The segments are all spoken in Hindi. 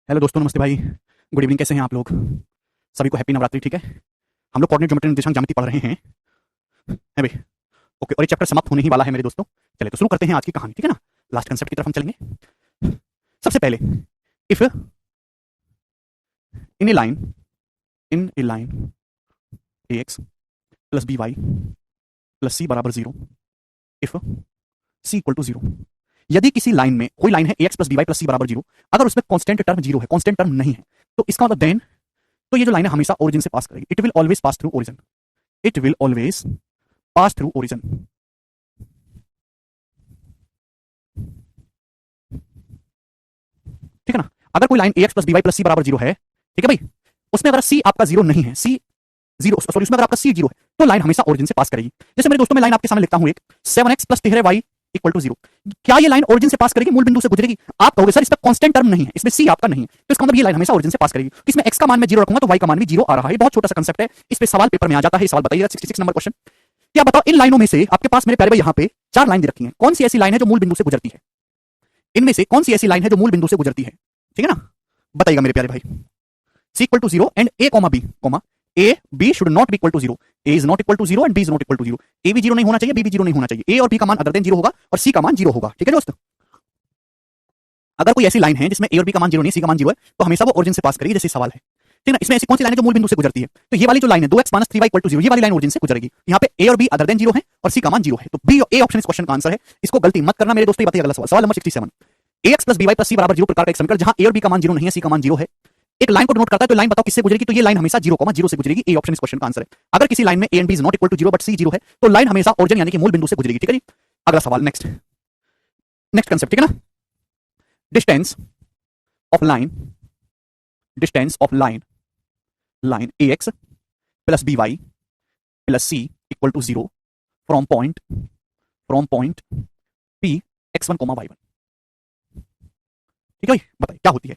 हेलो दोस्तों, नमस्ते भाई। Good evening. कैसे हैं आप लोग? सभी को हैप्पी नवरात्रि। ठीक है, हम लोग कोऑर्डिनेट ज्योमेट्री निर्देशांक ज्यामिति पढ़ रहे हैं है भाई। ओके, और ये चैप्टर समाप्त होने ही वाला है मेरे दोस्तों। चलिए तो शुरू करते हैं आज की कहानी, ठीक है ना। लास्ट कंसेप्ट की तरफ हम चलेंगे। सबसे पहले, if in a line A x plus B Y plus c बराबर zero, if c equal to zero. यदि किसी लाइन में, कोई लाइन है a x plus B Y plus c बराबर जीरो, अगर उसमें कांस्टेंट टर्म जीरो है, कांस्टेंट टर्म नहीं है, तो इसका मतलब देन, तो ये जो लाइन है हमेशा ओरिजिन से पास करेगी। It will always pass through origin. It will always pass through origin. ठीक है ना। अगर कोई लाइन ए x plus B Y plus c बराबर जीरो है, ठीक है भाई, उसमें अगर सी आपका जीरो नहीं है, सी जीरो, सॉरी, उसमें अगर आपका सी जीरो है, तो लाइन हमेशा ओरिजिन से पास करेगी। जैसे मेरे दोस्तों, मैं लाइन आपके सामने लिखता हूं एक 7x plus 13y equal to zero. क्या ये लाइन ओरिजिन से पास करेगी, मूल बिंदु से गुजरेगी? आप कहोगे सर इसमें कांस्टेंट टर्म नहीं है, इसमें सी आपका नहीं है, तो इसका मतलब ये लाइन हमेशा ओरिजिन से पास करेगी। इसमें x का मान मैं जीरो रखूंगा तो y का मान भी जीरो आ रहा है। बहुत छोटा सा कंसेप्ट है, इस पे सवाल पेपर में आ जाता है। सवाल बताइएगा, 66 नंबर क्वेश्चन। क्या बताओ, इन लाइनों में से आपके पास मेरे प्यारे भाई यहाँ पे 4 लाइन दे रखी है, कौन सी ऐसी लाइन है जो मूल बिंदु से गुजरती है? इनमें से कौन सी ऐसी लाइन है जो मूल बिंदु से गुजरती है? ठीक है ना, बताइएगा मेरे प्यारे भाई। C equal to zero and a comma b, a b should not be equal to zero. A is not equal to zero and B is not equal to zero. A भी जीरो नहीं होना चाहिए, बी भी जीरो नहीं होना चाहिए। ए और बी का मान अदर देन जीरो होगा और सी का मान जीरो होगा। ठीक है दोस्त, अगर कोई ऐसी लाइन है जिसमें ए और बी का मान जीरो नहीं, सी का मान जीरो है, तो हमेशा वो ओरिजिन से पास करेगी, जैसे सवाल है। ठीक है ना। इसमें ऐसी कौन सी लाइन है जो मूल बिंदु से गुजरती है? तो ये वाली जो लाइन है 2x minus 3y equal to zero, ये वाली लाइन ओरिजिन से गुजरेगी। यहाँ पे ए और बी अदर देन जीरो है और सी का मान जीरो है, तो बी ए ऑप्शन इस क्वेश्चन का आंसर है। इसको गलती मत करना मेरे दोस्तों। ये बताइए अगला सवाल, सवाल नंबर 67। X plus B Y plus c बराबर जीरो प्रकार का एक समीकरण जहां ए और बी का मान जीरो नहीं है, सी का मान जीरो है, एक लाइन को डिनोट करता है, तो लाइन बताओ किससे गुजरेगी? तो ये लाइन हमेशा जीरो जीरो से गुजरेगी। ए ऑप्शन इस क्वेश्चन का आंसर है। अगर किसी लाइन में A and B is not equal to zero but C zero है, तो लाइन हमेशा ओरिजिन यानी कि मूल बिंदु से गुजरेगी। ठीक है जी, अगला सवाल, नेक्स्ट नेक्स्ट कंसेप्ट। ठीक है ना। Distance of line, distance of line, line A x plus B Y plus C equal to zero from point P X one comma Y one. ठीक है भाई, बताइए क्या होती है?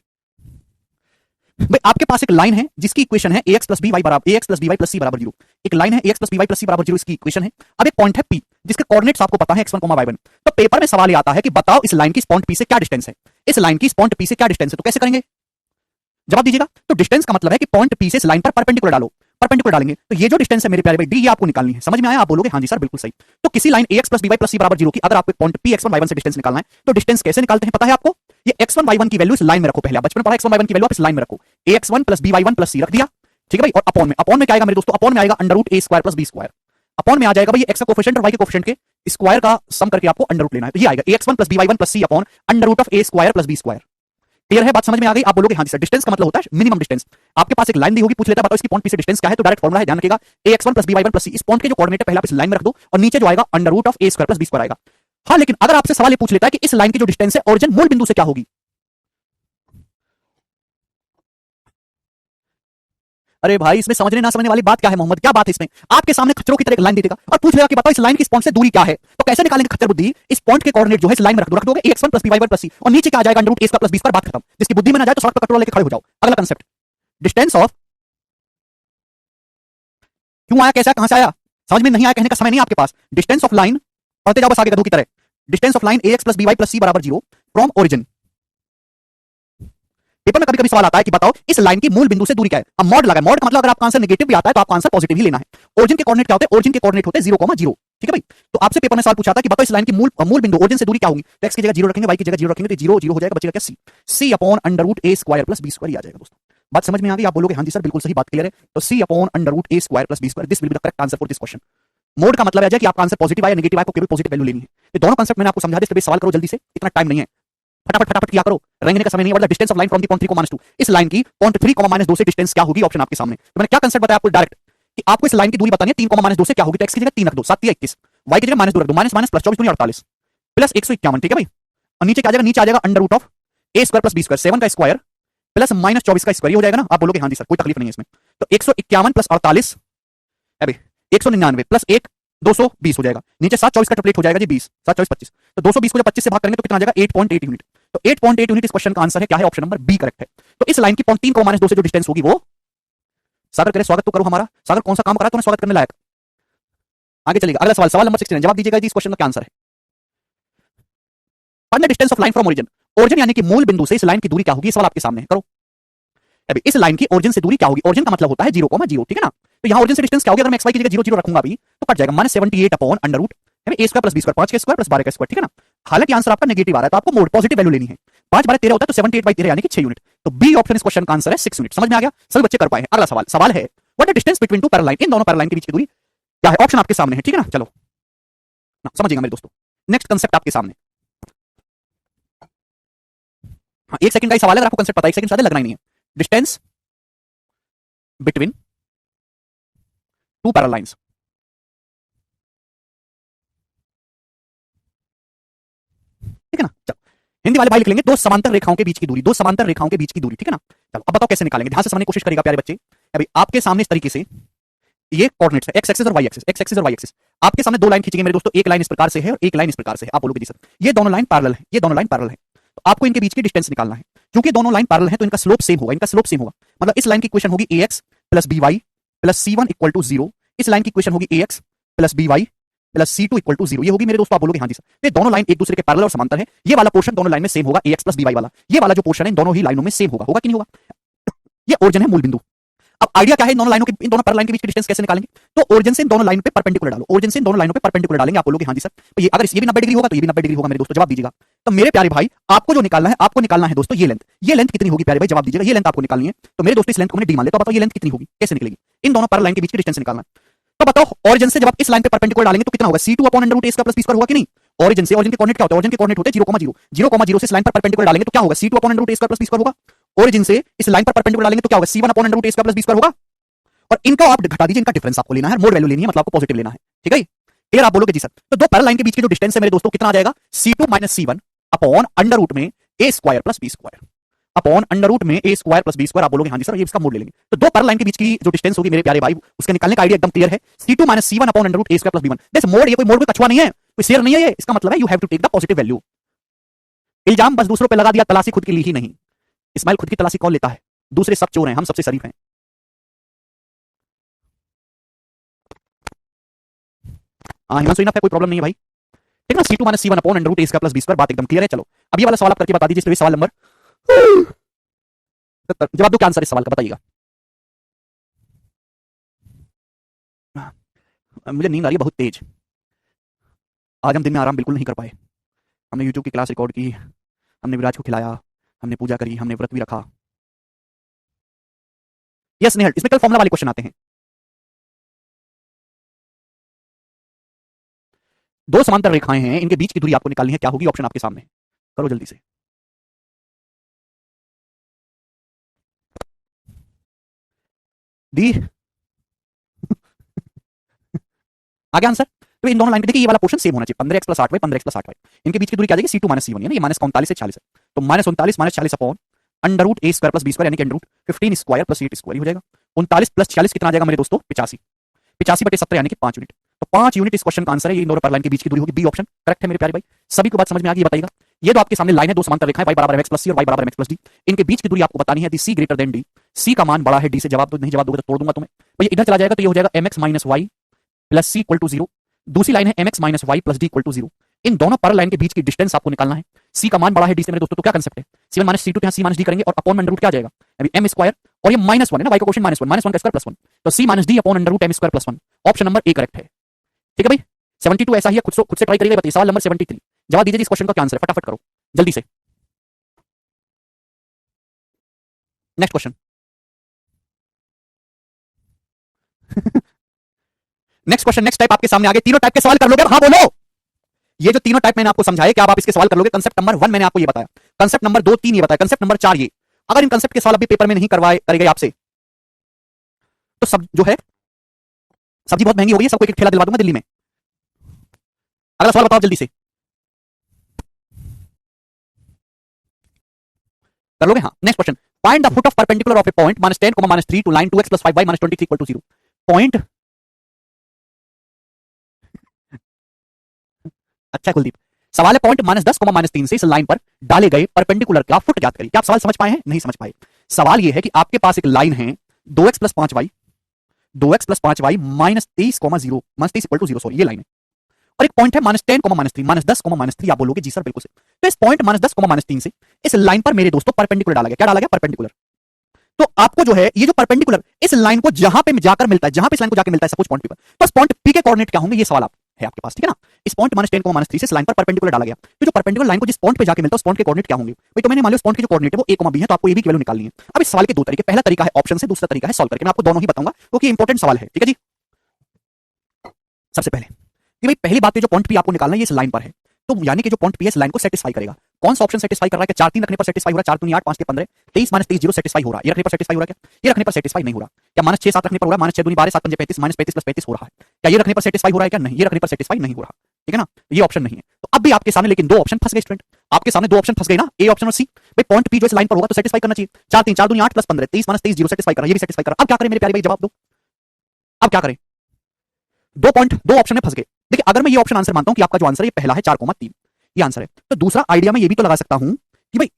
भाई आपके पास एक लाइन है जिसकी इक्वेशन है ax प्लस बी वाई बराबर ax plus B Y plus c बराबर जीरो। एक लाइन है ax plus B Y plus c बराबर जीरो, इसकी इक्वेशन है। अब एक पॉइंट है p जिसके कोऑर्डिनेट्स आपको पता है x1 y1। तो पेपर में सवाल ये आता है कि बताओ इस लाइन की पॉइंट p से क्या डिस्टेंस है, इस लाइन की पॉइंट p से क्या डिस्टेंस है। तो कैसे करेंगे, जवाब दीजिएगा। तो डिस्टेंस का मतलब है कि पॉइंट p से इस लाइन पर परपेंडिकुलर डालो, परपेंडिकुलर डालेंगे तो ये जो डिस्टेंस है मेरे प्यारे भाई डी, ये आपको निकालनी है। समझ में आया? आप बोलोगे हाँ जी सर बिल्कुल सही। तो किसी line ax plus B Y plus c बराबर जीरो की अगर आपको पॉइंट p x1 y1 से डिस्टेंस निकालना है, तो डिस्टेंस कैसे निकालते हैं पता है आपको? ये x1 y1 की वैल्यू इस लाइन में रखो। पहले बचपन में पढ़ा x1 y1 की वैल्यू आप इस लाइन में रखो। ax1 plus by1 plus c रख दिया। ठीक है भाई, और अपॉन में क्या आएगा मेरे दोस्तों? अपॉन में आएगा under root a square plus b square. Upon में आ जाएगा भाई x का कोफिशिएंट और y के कोफिशिएंट के स्क्वायर का सम करके आपको अंडर रूट लेना है। तो ये आएगा ax1 plus by1 plus c upon under root of a square plus b square. Clear है? बात समझ में आ गई? आप बोलोगे हाँ जी सर। डिस्टेंस का मतलब होता है मिनिमम डिस्टेंस। आपके पास एक लाइन दी होगी, पूछ लेता है बताओ इसकी पॉइंट p से डिस्टेंस क्या है, तो डायरेक्ट फॉर्मूला है, ध्यान रखिएगा ax1 plus by1 plus c। इस पॉइंट के जो कोऑर्डिनेट है पहले आप इस लाइन में रख दो और नीचे जो आएगा under root of a square plus b square आएगा। हाँ, लेकिन अगर आपसे सवाल ये पूछ लेता है कि इस लाइन की जो डिस्टेंस है ओरिजिन मूल बिंदु से क्या होगी? अरे भाई इसमें समझने ना समझने वाली बात क्या है मोहम्मद, क्या बात है इसमें? आपके सामने खच्चरों की तरह एक लाइन दे देगा और पूछ लेगा कि बताओ इस लाइन की इस पॉइंट से दूरी क्या है। तो कैसे निकालेंगे खच्चर बुद्धि? इस पॉइंट के कोऑर्डिनेट जो है इस लाइन में रख दोगे x1 plus by1 plus c और नीचे क्या आ जाएगा under root a square plus b square. बात खत्म। जिसकी बुद्धि में ना जाए तो सड़क पर कटोरा लेके खड़े हो जाओ। अगला कंसेप्ट, डिस्टेंस ऑफ, क्यों आया, कैसा, कहां से आया, समझ में नहीं आया, कहने का समय नहीं आपके पास। डिस्टेंस ऑफ लाइन, पढ़ते जाओ बस आगे गधों की तरह। Distance of line ax plus by plus c बराबर जीरो फ्रॉम ओरिजिन। पेपर में कभी कभी सवाल आता है कि बताओ इस लाइन की मूल बिंदु से दूरी क्या है। अब मॉड लगा, मॉड का मतलब अगर आपका आंसर नेगेटिव भी आता है तो आपका आंसर पॉजिटिव ही लेना है। ओरिजिन के कोऑर्डिनेट क्या होते हैं? ओरिजिन के कोऑर्डिनेट होते हैं 0,0। ठीक है भाई, तो आपसे पेपर में सवाल पूछा था कि बताओ इस लाइन की मूल बिंदु ओरिजिन से दूरी क्या होगी। तो x की जगह 0 रखेंगे, y की जगह 0 रखेंगे, तो 0 0 हो जाएगा, बचेगा क्या? c upon under root a square plus b square आ जाएगा। दोस्तों बात समझ में आ गई? आप बोलोगे हाँ जी सर बिल्कुल सही, बात क्लियर है। तो c upon under root a square plus b square, this will be the correct answer for this question. Mod का मतलब है कि आपका आंसर पॉजिटिव आया नेगेटिव आया, को केवल पॉजिटिव वैल्यू लेनी है। ये दोनों कांसेप्ट मैंने आपको समझा दिया, सवाल करो जल्दी से, इतना टाइम नहीं है, फटाफट फटाफट किया करो, रेंगने का समय नहीं है। मतलब distance of line from the point 3 -2, इस लाइन की पॉइंट 3 -2 से डिस्टेंस क्या होगी? ऑप्शन आपके सामने। तो मैंने क्या कंसेप्ट बताया आपको डायरेक्ट कि आपको इस लाइन की दूरी बतानी है 3 -2 से क्या होगी। तो x की जगह 3 रख दो, 7 21, y की जगह -2 रख दो, माइनस माइनस प्लस 24 दूनी 48 प्लस 151। ठीक है भाई, और नीचे क्या आ जाएगा? नीचे आ जाएगा under root of a square plus b square, 7 का स्क्वायर प्लस माइनस 24 का स्क्वायर, ये हो जाएगा ना। आप बोलोगे हाँ जी सर कोई तकलीफ नहीं है इसमें। तो 151 प्लस 48 अभी 199 प्लस 1 220 हो जाएगा। नीचे 7 24 का ट्रिपलेट हो जाएगा जी 20, 7 24 25। तो 220 को जब 25 से भाग करेंगे तो कितना आ जाएगा? 8.8 यूनिट। तो 8.8 यूनिट इस क्वेश्चन का आंसर है। क्या है? ऑप्शन नंबर बी करेक्ट है। तो इस लाइन की पॉइंट 3 -2 से जो डिस्टेंस होगी वो, सागर करे स्वागत तो करो हमारा। सागर कौन सा काम करा तूने स्वागत करने लायक? आगे चलेगा, अगला सवाल, सवाल नंबर 69, जवाब दीजिएगा जी इस क्वेश्चन का क्या आंसर है। Find the distance of line from origin. Origin यानी कि मूल बिंदु से इस लाइन की दूरी क्या होगी? सवाल आपके सामने है, करो। अभी इस लाइन की ओरिजिन से दूरी क्या होगी, ओरिजिन का मतलब होता है 0,0, ठीक है ना। तो यहाँ ओरिजिन से डिस्टेंस क्या होगी, अगर मैं xy की जगह 0 0 रखूंगा अभी तो कट जाएगा -78 अपॉन अंडर रूट ए स्क्वायर प्लस बी स्क्वायर, 5 के स्क्वायर प्लस 12 का स्क्वायर, ठीक है ना। हालांकि आंसर आपका नेगेटिव आ रहा है तो आपको मोड पॉजिटिव वैल्यू लेनी है। 5 12 13 होता है तो 78/13 यानी कि 6 यूनिट। तो बी ऑप्शन इस क्वेश्चन का आंसर है 6 यूनिट। समझ में आ गया, सभी बच्चे कर पाए हैं। अगला सवाल है what the distance between two parallel line, इन दोनों पैरेलल लाइन के बीच की दूरी क्या है। ऑप्शन आपके सामने है, ठीक है ना। चलो ना समझिएगा मेरे दोस्तों, नेक्स्ट कंसेप्ट आपके सामने। हाँ 1 सेकंड का ही सवाल है, अगर आपको कंसेप्ट पता है 1 सेकंड ज्यादा लगना ही नहीं है। Distance between two parallel lines, ठीक है ना। चलो हिंदी वाले भाई लिख लेंगे दो समांतर रेखाओं के बीच की दूरी, दो समांतर रेखाओं के बीच की दूरी, ठीक है ना। चलो अब बताओ कैसे निकालेंगे, ध्यान से समझने की कोशिश करेगा प्यारे बच्चे। अभी आपके सामने इस तरीके से ये कोऑर्डिनेट्स है एक्स एक्सिस और वाई एक्सिस, एक्स एक्सिस और वाई एक्सिस। आपके सामने दो लाइन खींचेंगे मेरे दोस्तों, एक लाइन इस प्रकार से है और एक लाइन इस प्रकार से है। आप बोलोगे जी सर ये दोनों लाइन पैरेलल है, ये दोनों लाइन पैरेलल है, तो आपको इनके बीच की डिस्टेंस निकालना है। क्योंकि दोनों लाइन पैरेलल है तो इनका स्लोप सेम होगा, इनका स्लोप सेम होगा। मतलब इस लाइन की इक्वेशन होगी ax plus by plus c1 equal to 0, इस लाइन की इक्वेशन होगी ax plus by plus c2 equal to 0। ये होगी मेरे दोस्तों, आप बोलोगे हाँ जी सर ये दोनों लाइन एक दूसरे के पैरेलल और समांतर है। ये वाला पोर्शन दोनों लाइन में सेम होगा ax प्लस by वाला, ये वाला जो पोर्शन है दोनों ही लाइनों में सेम होगा, होगा कि नहीं होगा। ये ओरिजिन है, मूल बिंदु। अब आइडिया क्या है, इन दोनों लाइनों के, इन दोनों पैरेलल लाइन के बीच की डिस्टेंस कैसे निकालेंगे। तो ओरिजिन से इन दोनों लाइन पे परपेंडिकुलर डालो, ओरिजिन से इन दोनों लाइनों पे परपेंडिकुलर डालेंगे। आप बोलोगे हाँ जी सर तो ये अगर ये भी 90 डिग्री होगा तो ये भी 90 डिग्री होगा मेरे दोस्तों, जवाब दीजिएगा। तो मेरे प्यारे भाई आपको जो निकालना है, आपको निकालना है दोस्तों ये लेंथ। ये लेंथ कितनी होगी प्यारे भाई, जवाब दीजिएगा। ये लेंथ आपको निकालनी है। तो मेरे दोस्तों इस लेंथ को मैंने डी मान लिया, तो बताओ ये लेंथ कितनी होगी, कैसे निकलेगी। इन दोनों पैरेलल लाइन के बीच की डिस्टेंस निकालना है। तो बताओ ओरिजिन से जब आप इस लाइन पे परपेंडिकुलर डालेंगे तो कितना होगा, c2 upon under root a square plus b square होगा कि नहीं। ओरिजिन से, ओरिजिन के कोऑर्डिनेट क्या होता है, ओरिजिन के कोऑर्डिनेट होते हैं 0,0, 0,0 से इस लाइन पर परपेंडिकुलर डालेंगे तो क्या होगा, c2 upon under root a square plus b square होगा। ओरिजिन से इस लाइन पर परपेंडिकुलर डालेंगे तो क्या होगा, c1 upon under root a square plus b square होगा। और इनका आप घटा दीजिए, इनका डिफरेंस आपको लेना है, मोड वैल्यू लेनी है, मतलब आपको पॉजिटिव लेना है, ठीक है। क्लियर, आप बोलोगे जी सर तो दो पैरेलल लाइन के बीच की जो डिस्टेंस है मेरे दोस्तों कितना आ जाएगा, c2 minus c1 upon under root में a square plus b square upon under root में a square plus b square. आप बोलोगे हाँ जी सर ये इसका मोड ले लेंगे। तो दो पैरेलल लाइन के बीच की जो डिस्टेंस होगी मेरे प्यारे भाई, उसके निकालने का आइडिया एकदम क्लियर है। c2 minus c1 upon under root a square plus b1। This mod, ये कोई मोड, कोई कछुआ नहीं है, कोई शेर नहीं है ये। इसका मतलब है you have to take the positive value. इल्जाम बस दूसरों पे लगा दिया, तलाशी खुद की ली ही नहीं। इस्माइल खुद की तलाशी कौन लेता है, दूसरे सब चोर हैं, हम सबसे शरीफ हैं। हाँ हिमांशु इनफ है, कोई प्रॉब्लम नहीं है भाई, ठीक है ना। c2 minus c1 upon under root a square plus b square, बात एकदम क्लियर है। चलो अब ये वाला सवाल आप करके बता दीजिए, सवाल नंबर जवाब दो, क्या आंसर इस सवाल का बताइएगा। मुझे नींद आ रही है बहुत तेज, आज हम दिन में आराम बिल्कुल नहीं कर पाए। हमने यूट्यूब की क्लास रिकॉर्ड की, हमने विराज को खिलाया, हमने पूजा करी, हमने व्रत भी रखा। यस नेहल, इसमें कल फॉर्मूला वाले क्वेश्चन आते हैं। दो समांतर रेखाएं हैं, इनके बीच की दूरी आपको निकालनी है, क्या होगी, ऑप्शन आपके सामने, करो जल्दी से। दी आगे आंसर। तो इन दोनों लाइन पे देखिए ये वाला पोर्शन सेम होना चाहिए, 15x plus 8y, 15x plus 8y। इनके बीच की दूरी क्या आ जाएगी, c2 माइनस c1, यानी ये माइनस 39 से 40 है। तो minus 39 minus 40 upon under root a square plus b square, यानी कि under root 15 square plus 8 square हो जाएगा। 39 प्लस 40 कितना आ जाएगा मेरे दोस्तों, 85, 85/70 यानी कि 5 यूनिट। तो 5 यूनिट इस क्वेश्चन का आंसर है। ये इन दोनों पैरेलल लाइन के बीच की दूरी होगी, बी ऑप्शन करेक्ट है मेरे प्यारे भाई। सभी को बात समझ में आ गई, बताइएगा। ये तो आपके सामने लाइन है, दो समांतर रेखाएं, y बराबर mx प्लस c और y बराबर mx प्लस d। इनके बीच की दूरी आपको बतानी है, c greater than d। c का मान बड़ा है d से, जवाब दो, नहीं जवाब दोगे तो तोड़ दूंगा तुम्हें। भैया इधर चला जाएगा तो ये हो जाएगा mx minus y plus c equal to 0। दूसरी लाइन है mx minus y plus d equal to 0। इन दोनों पैरेलल लाइन के बीच की डिस्टेंस आपको निकालना है। c का मान बड़ा है d से मेरे दोस्तों, तो क्या कंसेप्ट है, c1 माइनस c2 यहाँ c माइनस d करेंगे और अपॉन अंडर रूट क्या आ जाएगा, अभी m स्क्वायर और ये माइनस 1 है ना, y का क्वेश्चन माइनस 1 का स्क्वायर प्लस 1, तो c minus d upon under root m square plus 1। Option number A correct है, ठीक है भाई। 72 ऐसा ही है, खुद से ट्राई करिएगा, बताइए। सवाल नंबर 73 जवाब दीजिए इस क्वेश्चन का क्या आंसर है, फटाफट करो जल्दी से। Next question next question, next type आपके सामने आगे, तीनों टाइप के सवाल कर लोगे, हाँ बोलो। ये जो तीनों टाइप मैंने आपको समझाया, क्या आप इसके सवाल कर लोगे। कंसेप्ट नंबर 1 मैंने आपको ये बताया, कंसेप्ट नंबर 2 3 ये बताया, कंसेप्ट नंबर 4 ये। अगर इन कंसेप्ट के सवाल अभी पेपर में नहीं करवाए करे गए आपसे तो सब जो है सब्जी बहुत महंगी हो गई है, सबको एक ठेला दिलवा दूंगा दिल्ली में। अगला सवाल बताओ जल्दी से, कर लोगे, हाँ। Next question, find the foot of perpendicular of a point -10, -3 to line 2x + 5y - 23 = 0। Point, अच्छा कुलदीप, सवाल है पॉइंट -10, -3 से इस लाइन पर डाले गए परपेंडिकुलर का फुट ज्ञात करिए। क्या आप सवाल समझ पाए हैं, नहीं समझ पाए। सवाल यह है कि आपके पास एक लाइन है 2x + 5y, 2x + 5y -23, 0 -23 = 0, sorry ये लाइन है। और एक पॉइंट है -10, -3, -10, -3। आप बोलोगे जी सर बिल्कुल से। तो इस पॉइंट -10, -3 से इस लाइन पर मेरे दोस्तों परपेंडिकुलर डाला गया, क्या डाला गया, परपेंडिकुलर। तो आपको जो है ये जो परपेंडिकुलर इस लाइन को जहां पे जाकर मिलता है, जहां पे इस लाइन को जाकर मिलता है सपोज पॉइंट पी पर, तो इस पॉइंट पी के कोऑर्डिनेट क्या होंगे ये सवाल आप है आपके पास, ठीक है ना। इस पॉइंट -10 -3 से इस लाइन पर परपेंडिकुलर डाला गया, तो जो परपेंडिकुलर लाइन को जिस पॉइंट पे जाके मिलता है उस पॉइंट के कोऑर्डिनेट क्या होंगे भाई। तो मैंने मान लिया उस पॉइंट के जो कोऑर्डिनेट है वो a, b है, तो आपको a b की वैल्यू निकालनी है। अब इस सवाल के दो तरीके, पहला तरीका है ऑप्शन से, दूसरा तरीका है सॉल्व करके। मैं आपको दोनों ही बताऊंगा क्योंकि इंपॉर्टेंट सवाल है, ठीक है जी। सबसे पहले कि भाई पहली बात तो जो पॉइंट पी आपको निकालना है ये इस लाइन पर है, तो यानी कि जो पॉइंट पी है इस लाइन को सेटिस्फाई करेगा। कौन सा ऑप्शन सेटिस्फाई कर रहा है कि 4 3 रखने पर सेटिस्फाई हो रहा है, 4 दूनी 8 5 के 15 23 -23 0 सेटिस्फाई हो रहा है, ये रखने पर सेटिस्फाई हो रहा है क्या, ये रखने पर सेटिस्फाई नहीं हो रहा क्या, -6 7 रखने पर हो रहा है, -6 दूनी 12 7 5 35 -35 + 35 हो रहा है क्या, ये रखने पर सेटिस्फाई हो रहा है क्या, नहीं, ये रखने पर सेटिस्फाई नहीं हो रहा, ठीक है ना, ये ऑप्शन नहीं है। तो अब भी आपके सामने लेकिन दो ऑप्शन फंस गए स्टूडेंट, आपके सामने दो ऑप्शन फंस गए ना, ए ऑप्शन और सी। भाई पॉइंट पी जो इस लाइन पर होगा तो सेटिस्फाई करना चाहिए, 4 3 4 दूनी 8 + 15 23 -23 0 सेटिस्फाई कर रहा है, ये भी सेटिस्फाई कर रहा है। अब क्या करें मेरे प्यारे भाई, जवाब दो, अब क्या करें। दो ऑप्शन में फंस गए। देखिए अगर मैं ये ऑप्शन आंसर मानता हूं कि आपका जो आंसर है ये पहला है 4,3 ये आंसर है, तो दूसरा आइडिया में ये भी तो लगा सकता हूं कि भाई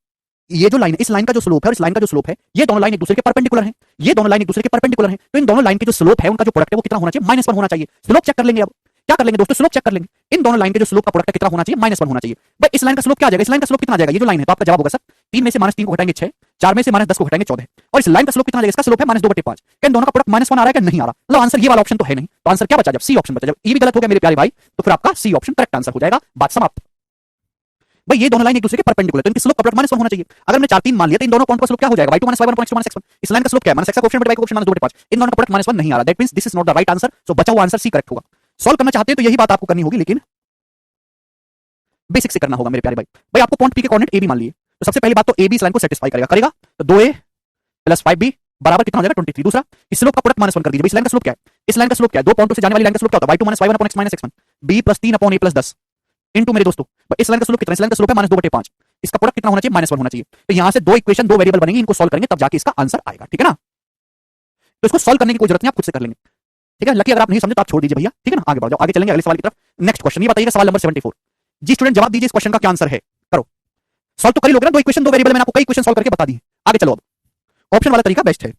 ये जो लाइन है इस लाइन का जो स्लोप है और इस लाइन का जो स्लोप है ये दोनों लाइन एक दूसरे के परपेंडिकुलर हैं, ये दोनों लाइन एक दूसरे के परपेंडिकुलर हैं, तो इन दोनों लाइन के जो स्लोप है उनका जो प्रोडक्ट है वो कितना होना चाहिए, -1 होना चाहिए। स्लोप चेक कर लेंगे, अब क्या कर लेंगे दोस्तों, स्लोप चेक कर लेंगे। इन दोनों लाइन के जो स्लोप का प्रोडक्ट कितना होना चाहिए, -1 होना चाहिए। भाई इस लाइन का स्लोप क्या आ जाएगा, इस लाइन का स्लोप कितना आ जाएगा, ये जो लाइन है, तो आपका जवाब होगा सर 3 में से -3 को घटाएंगे 6, 4 में से -10 को घटाएंगे 14, और इस लाइन का स्लोप कितना आ जाएगा, इसका स्लोप है -2/5। इन दोनों का प्रोडक्ट -1 आ रहा है क्या, नहीं आ रहा, मतलब आंसर ये वाला ऑप्शन तो है नहीं, तो आंसर क्या बचा, जब सी ऑप्शन बचा। जब ये भी गलत हो गया मेरे प्यारे भाई तो फिर आपका सी ऑप्शन करेक्ट आंसर हो जाएगा, बात समाप्त। भाई ये दोनों लाइन एक दूसरे के परपेंडिकुलर, तो इनकी स्लोप का प्रोडक्ट -1 होना चाहिए। अगर मैंने 4 3 मान लिया तो इन दोनों पॉइंट का स्लोप क्या हो जाएगा, y2 - y1 = x1। इस लाइन का स्लोप क्या है, -x कोएफिशिएंट / कोएफिशिएंट -2/5। इन दोनों का प्रोडक्ट -1 नहीं आ रहा, that means this is not the right answer, so बचा हुआ आंसर सी करेक्ट होगा। सॉल्व करना चाहते हैं तो यही बात आपको करनी होगी, लेकिन बेसिक से करना होगा मेरे प्यारे भाई। भाई आपको पॉइंट पी के कोऑर्डिनेट ए बी मान लिए, तो सबसे पहली बात तो ए बी इस लाइन को सेटिस्फाई करेगा, तो 2a + 5b बराबर कितना हो जाएगा 23। दूसरा इस स्लोप का प्रोडक्ट -1 कर दीजिए। इस लाइन का स्लोप क्या है, इस लाइन का स्लोप क्या है, दो पॉइंटों से जाने वाली लाइन का स्लोप क्या होता है, y2 - y1 / x-1 b + 3/a + 10 into मेरे दोस्तों इस लाइन का स्लोप कितना, इस लाइन का स्लोप है -2/5, इसका प्रोडक्ट कितना होना चाहिए, -1 होना चाहिए। तो यहां से दो इक्वेशन दो वेरिएबल बनेंगे, इनको सॉल्व करेंगे तब जाके इसका आंसर आएगा, ठीक है ना। तो इसको सॉल्व करने की कोई जरूरत नहीं, आप खुद से कर लेंगे, ठीक है। लकी अगर आप नहीं समझे तो आप छोड़ दीजिए भैया, ठीक है ना। आगे बढ़ जाओ, आगे चलेंगे अगले सवाल की तरफ। नेक्स्ट क्वेश्चन ये बताइएगा, सवाल नंबर 74 जी। स्टूडेंट जवाब दीजिए इस क्वेश्चन का क्या आंसर है, करो सॉल्व तो कर ही लोगे ना, दो इक्वेशन दो वेरिएबल, मैंने आपको कई इक्वेशन सॉल्व करके बता दी। आगे चलो, अब ऑप्शन वाला तरीका बेस्ट है।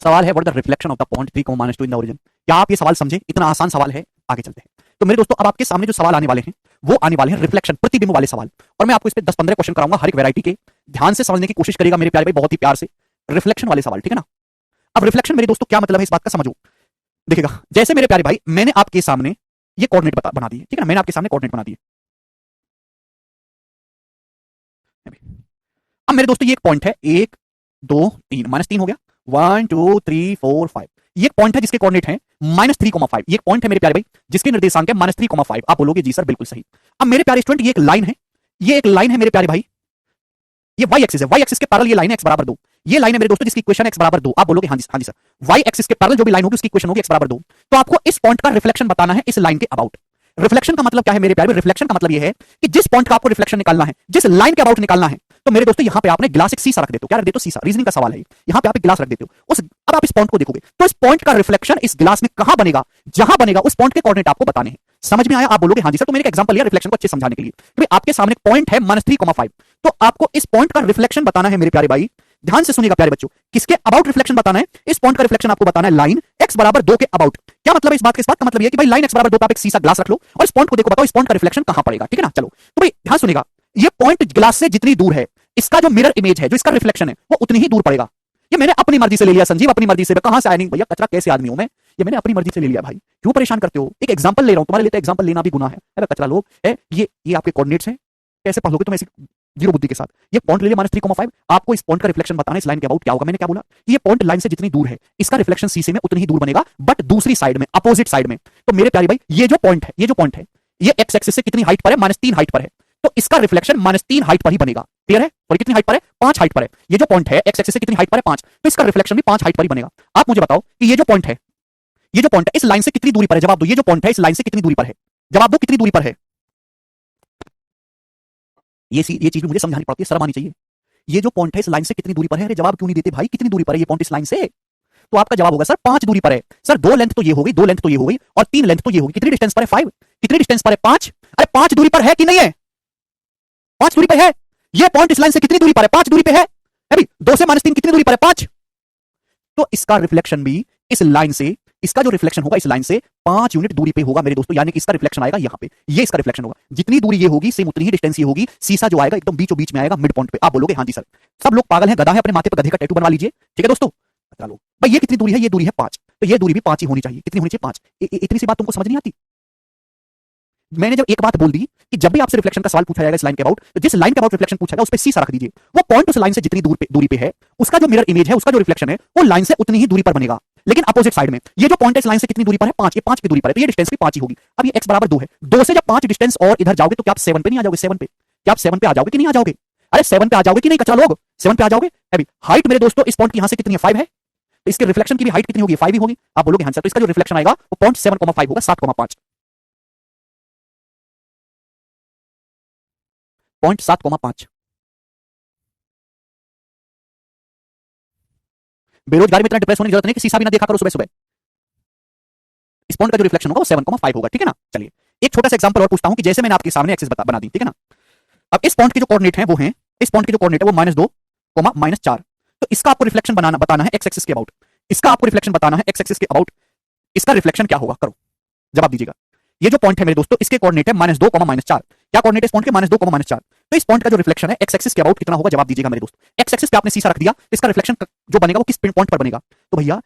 सवाल है what the reflection of the point 3, -2 in the origin. क्या आप ये सवाल समझे, इतना आसान सवाल है। आगे चलते हैं। तो मेरे दोस्तों अब आपके सामने जो सवाल आने वाले हैं वो आने वाले हैं रिफ्लेक्शन, प्रतिबिंब वाले सवाल, और मैं आपको इस पे 10-15 क्वेश्चन कराऊंगा हर एक वैरायटी के। ध्यान से समझने की कोशिश करिएगा मेरे प्यारे भाई, बहुत ही प्यार से। रिफ्लेक्शन वाले सवाल, ठीक है ना। अब रिफ्लेक्शन मेरे दोस्तों क्या मतलब है इस बात का समझो। देखिएगा जैसे मेरे प्यारे भाई मैंने आपके सामने ये कोऑर्डिनेट बना दिए, ठीक है ना, मैंने आपके सामने कोऑर्डिनेट बना दिए। अब मेरे दोस्तों ये एक पॉइंट है 1 2 3, -3 हो गया, 1 2 3 4 5। ये एक पॉइंट है जिसके कोऑर्डिनेट है -3,5। ये एक पॉइंट है मेरे प्यारे भाई जिसके निर्देशांक है -3,5। आप बोलोगे जी सर बिल्कुल सही। अब मेरे प्यारे स्टूडेंट ये एक लाइन है, ये एक लाइन है मेरे प्यारे भाई, ये y एक्सिस है, y एक्सिस के पैरेलल ये लाइन है x = 2। ये लाइन है मेरे दोस्तों जिसकी इक्वेशन x = 2। आप बोलोगे हाँ जी सर, y एक्सिस के पैरेलल जो भी लाइन होगी उसकी इक्वेशन होगी x = 2। तो आपको इस पॉइंट का रिफ्लेक्शन बताना है इस लाइन के अबाउट। रिफ्लेक्शन का मतलब क्या है मेरे प्यारे, रिफ्लेक्शन का मतलब ये है कि जिस पॉइंट का आपको रिफ्लेक्शन निकालना है, जिस लाइन के अबाउट निकालना है, तो मेरे दोस्तों यहां पे आपने ग्लास एक सीसा रख देते हो। क्या रख देते हो, सीसा। रीजनिंग का सवाल है, यहां पे आप एक ग्लास रख देते हो। उस अब आप इस पॉइंट को देखोगे तो इस पॉइंट का रिफ्लेक्शन इस ग्लास में कहां बनेगा, जहां बनेगा उस पॉइंट के कोऑर्डिनेट आपको बताने हैं। समझ में आया, आप बोलोगे हाँ जी सर। तो मैंने एक एग्जांपल लिया रिफ्लेक्शन को अच्छे समझाने के लिए कि आपके सामने पॉइंट है -3,5, तो आपको इस पॉइंट का रिफ्लेक्शन बताना है मेरे प्यारे भाई। ध्यान से सुनिएगा प्यारे बच्चों, किसके अबाउट रिफ्लेक्शन बताना है, इस पॉइंट का रिफ्लेक्शन आपको बताना है लाइन x = 2 के अबाउट। क्या मतलब है इस बात का, इस बात का मतलब ये कि भाई लाइन x = 2 पे आप एक सीसा ग्लास रख लो और इस पॉइंट को देखो, बताओ इस पॉइंट का रिफ्लेक्शन कहां पड़ेगा, ठीक है ना। चलो तो भाई ध्यान सुनिएगा, ये पॉइंट ग्लास से जितनी दूर है इसका जो मिरर इमेज है, जो इसका रिफ्लेक्शन है वो उतनी ही दूर पड़ेगा। ये मैंने अपनी मर्जी से ले लिया संजीव, अपनी मर्जी से। कहां से आया, नहीं भैया कचरा कैसे आदमी हूं मैं, ये मैंने अपनी मर्जी से ले लिया भाई, क्यों परेशान करते हो। एक एग्जांपल ले रहा हूं, तुम्हारे लिए तो एग्जांपल लेना भी गुनाह है, अरे कचरा लोग है। ये आपके कोऑर्डिनेट्स हैं, कैसे पढ़ लोगे तुम ऐसी जीरो बुद्धि के साथ। ये पॉइंट ले लिया -3,5, आपको इस पॉइंट का रिफ्लेक्शन बताना है इस लाइन के अबाउट क्या होगा। मैंने क्या बोला कि ये पॉइंट लाइन से जितनी दूर है इसका रिफ्लेक्शन सी से में उतनी ही दूर बनेगा, बट दूसरी साइड में, अपोजिट साइड में। तो मेरे प्यारे भाई ये जो पॉइंट है, ये x एक्सिस से कितनी हाइट पर है, -3 हाइट पर है, तो इसका रिफ्लेक्शन -3 हाइट पर ही बनेगा। क्लियर है? और कितनी हाइट पर है? 5 हाइट पर है। ये जो पॉइंट है एक्स एक्सिस से कितनी हाइट पर है? 5, तो इसका रिफ्लेक्शन भी 5 हाइट पर ही बनेगा। आप मुझे बताओ कि ये जो पॉइंट है, ये जो पॉइंट है इस लाइन से कितनी दूरी पर है? जवाब दो। ये जो पॉइंट है इस लाइन से कितनी दूरी पर है? जवाब दो, कितनी दूरी पर है? ये चीज भी मुझे समझानी पड़ती है, शर्म आनी चाहिए। ये जो पॉइंट है इस लाइन से कितनी दूरी पर है? अरे जवाब क्यों नहीं देते भाई? कितनी दूरी पर है ये पॉइंट इस लाइन से? तो आपका जवाब होगा सर 5 दूरी पर है। सर 2 लेंथ तो ये हो गई, 2 लेंथ तो ये हो गई, और 3 लेंथ तो ये होगी। कितनी डिस्टेंस पर है? 5। कितनी डिस्टेंस पर है? 5। अरे 5 दूरी पर है कि नहीं है? 5 दूरी पर है। ये पॉइंट इस लाइन से कितनी दूरी पर है? 5 दूरी पे है। अभी 2 से -3 कितनी दूरी पर है? 5। तो इसका रिफ्लेक्शन भी इस लाइन से, इसका जो रिफ्लेक्शन होगा इस लाइन से 5 यूनिट दूरी पे होगा मेरे दोस्तों, यानी कि इसका रिफ्लेक्शन आएगा यहां पे। ये इसका रिफ्लेक्शन होगा। जितनी दूरी ये होगी सेम उतनी ही डिस्टेंस ये होगी। सीसा जो आएगा एकदम बीचों बीच में आएगा, मिड पॉइंट पे। आप बोलोगे हां जी सर, सब लोग पागल हैं, गधा है, अपने माथे पे गधे का टैटू बनवा लीजिए। ठीक है दोस्तों, चलो भाई ये कितनी दूरी है? ये दूरी है 5, तो ये दूरी भी 5 ही होनी चाहिए। कितनी होनी चाहिए? 5। इतनी सी बात तुमको समझ नहीं आती? मैंने जब एक बात बोल दी कि जब भी आपसे रिफ्लेक्शन का सवाल पूछा जाएगा इस लाइन के अबाउट, तो जिस लाइन के अबाउट रिफ्लेक्शन पूछा जाएगा उस पे सीसा रख दीजिए। वो पॉइंट उस लाइन से जितनी दूरी पे है, उसका जो मिरर इमेज है, उसका जो रिफ्लेक्शन है, वो लाइन से उतनी ही दूरी पर बनेगा। लेकिन अपोजिट साइड में ये जो पॉइंट है इस लाइन से कितनी दूरी पर है? 5। ये 5 की दूरी पर है, तो ये डिस्टेंस भी 5 ही होगी। अब ये x बराबर 2 है, 2 से जब 5 डिस्टेंस और इधर जाओगे तो क्या आप 7 पे नहीं आ जाओगे? 7 पे क्या आप 7 पे आ जाओगे कि नहीं आ जाओगे? अरे 7 पे आ जाओगे कि नहीं कचरा लोग? 7 पे आ जाओगे? अभी हाइट मेरे दोस्तों इस पॉइंट की यहां से कितनी है? 5 है, तो इसके रिफ्लेक्शन की भी हाइट कितनी होगी? 5 ही होगी। आप बोलोगे हां सर, तो इसका जो रिफ्लेक्शन आएगा वो पॉइंट 7,5 होगा, 7,5, पॉइंट 7,5। बेरोजगारी में इतना डिप्रेस होने की जरूरत नहीं कि सीसा भी ना देखा करो सुबह सुबह। इस पॉइंट का जो रिफ्लेक्शन होगा वो 7,5 होगा। ठीक है ना? चलिए एक छोटा सा एग्जांपल और पूछता हूं कि जैसे मैंने आपके सामने एक्सिस बना दी। ठीक है ना? अब इस पॉइंट के जो कोऑर्डिनेट है वो है, इस पॉइंट के जो कोऑर्डिनेट है वो -2, -4। तो इसका आपको रिफ्लेक्शन बताना है एक्स एक्सिस के अबाउट। इसका आपको रिफ्लेक्शन बताना है एक्स एक्सिस के अबाउट। इसका रिफ्लेक्शन क्या होगा? करो, जवाब दीजिएगा। ये जो पॉइंट है मेरे दोस्तों, इसके कोऑर्डिनेट है -2, -4। क्या कोऑर्डिनेट है इस पॉइंट के? -2, -4। तो इस पॉइंट का जो रिफ्लेक्शन है एक्स एक्सिस के अबाउट कितना होगा? जवाब दीजिएगा मेरे दोस्त। एक्स एक्सिस पे आपने सीसा रख दिया, इसका रिफ्लेक्शन जो बनेगा वो किस पॉइंट पर बनेगा? तो भैया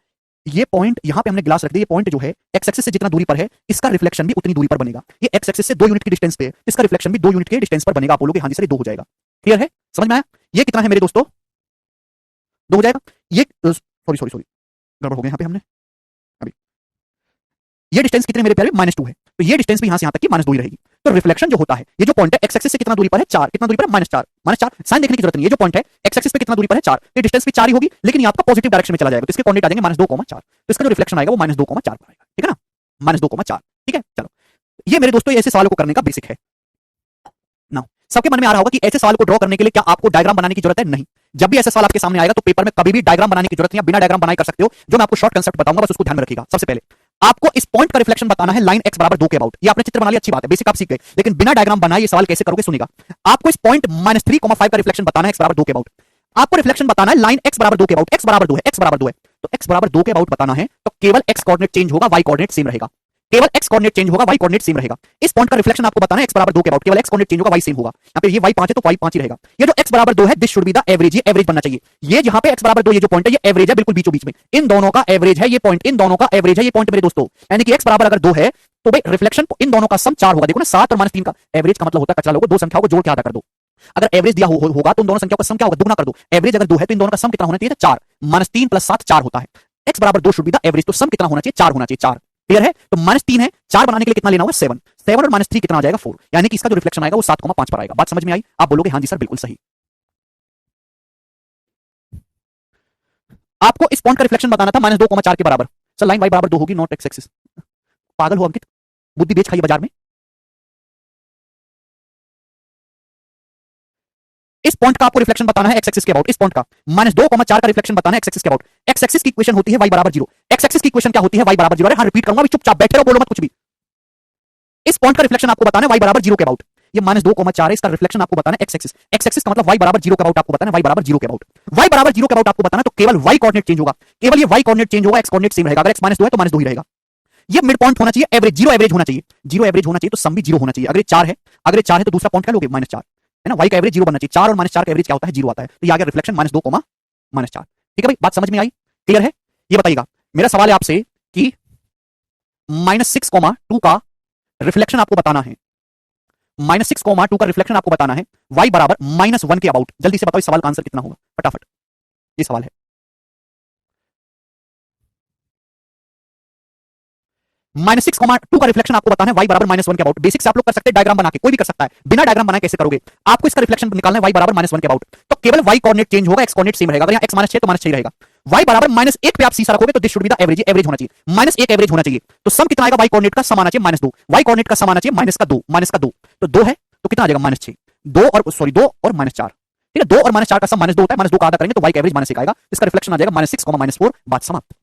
ये पॉइंट यहां पे हमने ग्लास रख दिया, ये पॉइंट जो है एक्स एक्सिस से जितना दूरी पर है, इसका रिफ्लेक्शन भी उतनी दूरी पर बनेगा। ये एक्स एक्सिस से 2 यूनिट की डिस्टेंस पे है, इसका रिफ्लेक्शन भी 2 यूनिट के डिस्टेंस पर बनेगा। आप बोलोगे हां जी सर ये 2 हो जाएगा। क्लियर है? समझ में आया? ये कितना है मेरे दोस्तों? 2 हो जाएगा। ये सॉरी सॉरी सॉरी, गड़बड़ हो गया यहां पे हमने। अभी ये डिस्टेंस कितने मेरे प्यारे? -2 है, तो ये डिस्टेंस भी यहां से यहां तक की -2 ही रहेगी। तो रिफ्लेक्शन जो होता है, ये जो पॉइंट है एक्स एक्सिस से कितना दूरी पर है? 4। कितना दूरी पर है? -4, -4। साइन देखने की जरूरत नहीं है। ये जो पॉइंट है एक्स एक्सिस पे कितना दूरी पर है? 4। ये डिस्टेंस भी 4 ही होगी, लेकिन ये आपका पॉजिटिव डायरेक्शन में चला जाएगा, तो इसके कोऑर्डिनेट आ जाएंगे -2, 4। तो इसका जो रिफ्लेक्शन आएगा वो -2, 4 पर आएगा। ठीक है ना? -2, 4। ठीक है, चलो ये मेरे दोस्तों ऐसे सवालों को करने का बेसिक है। नाउ सबके मन में आ रहा होगा कि ऐसे सवाल को ड्रॉ करने के लिए क्या आपको डायग्राम बनाने की जरूरत है? नहीं। जब भी ऐसा सवाल आपके सामने आएगा तो पेपर में कभी भी डायग्राम बनाने की जरूरत नहीं है, बिना डायग्राम बनाए कर सकते हो। जो मैं आपको शॉर्ट कंसेप्ट बताऊंगा बस उसको ध्यान में रखिएगा। सबसे पहले आपको इस पॉइंट का रिफ्लेक्शन बताना है लाइन x बराबर 2 के अबाउट। ये आपने चित्र बना लिया, अच्छी बात है, बेसिक आप सीख गए। लेकिन बिना डायग्राम बनाए ये सवाल कैसे करोगे? सुनिएगा। आपको इस पॉइंट -3,5 का रिफ्लेक्शन बताना है x बराबर 2 के अबाउट। आपको रिफ्लेक्शन बताना है लाइन x बराबर 2 के अबाउट। x बराबर 2 है, x बराबर 2 है, तो x बराबर 2 के अबाउट बताना है, तो केवल x कोऑर्डिनेट चेंज होगा, y कोऑर्डिनेट सेम रहेगा। केवल x कोऑर्डिनेट चेंज होगा, y कोऑर्डिनेट सेम रहेगा। इस पॉइंट का रिफ्लेक्शन आपको बताना है x बराबर 2 के अबाउट, केवल x कोऑर्डिनेट चेंज होगा, y सेम होगा। यहां पे ये y 5 है तो y 5 ही रहेगा। ये जो x बराबर 2 है this should be the average, ये एवरेज बनना चाहिए। ये जहां पे x बराबर 2 ये जो पॉइंट है ये एवरेज है, बिल्कुल बीचों बीच में। इन दोनों का एवरेज है ये पॉइंट, इन दोनों का एवरेज है ये पॉइंट मेरे दोस्तों। यानी कि x बराबर अगर 2 है तो भाई रिफ्लेक्शन इन दोनों का सम 4 होगा। देखो ना 7 और -3 का एवरेज का मतलब होता है कचरा लोगों, दो संख्याओं को जोड़ के आधा कर दो। अगर एवरेज दिया होगा तो उन दोनों संख्याओं का सम क्या होगा? दुगना कर दो। एवरेज अगर 2 है तो इन दोनों का सम कितना होना चाहिए? 4। -3 + 7 4 होता है। x बराबर 2 शुड बी द एवरेज, तो सम कितना होना चाहिए? 4 होना चाहिए। 4 क्लियर है? तो -3 है, 4 बनाने के लिए कितना लेना होगा? 7। 7 और -3 कितना आ जाएगा? 4। यानी कि इसका जो रिफ्लेक्शन आएगा वो 7,5 पर आएगा। बात समझ में आई? आप बोलोगे हां जी सर बिल्कुल सही। आपको इस पॉइंट का रिफ्लेक्शन बताना था -2, 4 के बराबर। सर लाइन y बराबर 2 होगी, नॉट x एक्सिस। पागल हो अंकित? बुद्धि बेच खाई बाजार में। इस पॉइंट का आपको रिफ्लेक्शन बताना है एक्स एक्सिस के अबाउट। इस पॉइंट का -2, 4 का रिफ्लेक्शन बताना है एक्स एक्सिस के अबाउट। एक्स एक्सिस की इक्वेशन होती है y बराबर 0। एक्स एक्सिस की इक्वेशन क्या होती है? y बराबर 0। अरे हां रिपीट करूंगा, अभी चुपचाप बैठे रहो, बोलो मत कुछ भी। इस पॉइंट का रिफ्लेक्शन आपको बताना है y बराबर 0 के अबाउट। ये -2, 4 है, इसका रिफ्लेक्शन आपको बताना है एक्स एक्सिस। एक्स एक्सिस का मतलब y बराबर 0 के अबाउट आपको बताना है, y बराबर 0 के अबाउट। y बराबर 0 के अबाउट आपको बताना है, तो केवल y कोऑर्डिनेट चेंज होगा। केवल ये y कोऑर्डिनेट चेंज होगा, x कोऑर्डिनेट सेम रहेगा। अगर x -2 है तो -2 ही रहेगा। ये मिड पॉइंट होना चाहिए, एवरेज 0 एवरेज होना चाहिए। 0 एवरेज होना चाहिए तो सम भी 0 होना चाहिए। अगर ये 4 है, अगर ये 4 है तो दूसरा पॉइंट क्या लोगे? -4 है ना। y का एवरेज 0 बनना चाहिए। 4 और -4 का एवरेज क्या होता है? 0 आता है। तो ये आ गया रिफ्लेक्शन -2, -4। ठीक है भाई, बात समझ में आई? क्लियर है? ये बताइएगा, मेरा सवाल है आपसे कि -6,2 का रिफ्लेक्शन आपको बताना है। -6,2 का रिफ्लेक्शन आपको बताना है y बराबर -1 के अबाउट। जल्दी से बताओ इस सवाल का आंसर कितना होगा? फटाफट, ये सवाल है। -6,2 का रिफ्लेक्शन आपको बताना है y बराबर -1 के अबाउट। बेसिक से आप लोग कर सकते हैं डायग्राम बना के, कोई भी कर सकता है, बिना डायग्राम बनाए कैसे करोगे? आपको इसका रिफ्लेक्शन निकालना है y बराबर -1 के अबाउट, तो केवल y कोऑर्डिनेट चेंज होगा, x कोऑर्डिनेट सेम रहेगा। अगर यहाँ x -6 तो -6 रहेगा। y बराबर -1 पे आप सीसा रखोगे तो this should be the average, average होना चाहिए, -1 एवरेज होना चाहिए। तो सम कितना आएगा? y कोऑर्डिनेट का सम आना चाहिए -2, y कोऑर्डिनेट का सम आना चाहिए -2, -2, तो 2 है तो कितना आ जाएगा? -6, 2 और सॉरी 2 और -4, ठीक है, 2 और -4 का सम -2 होता है, -2 का आधा करेंगे तो y का एवरेज -1 आएगा, इसका रिफ्लेक्शन आ जाएगा -6, -4, बात समाप्त।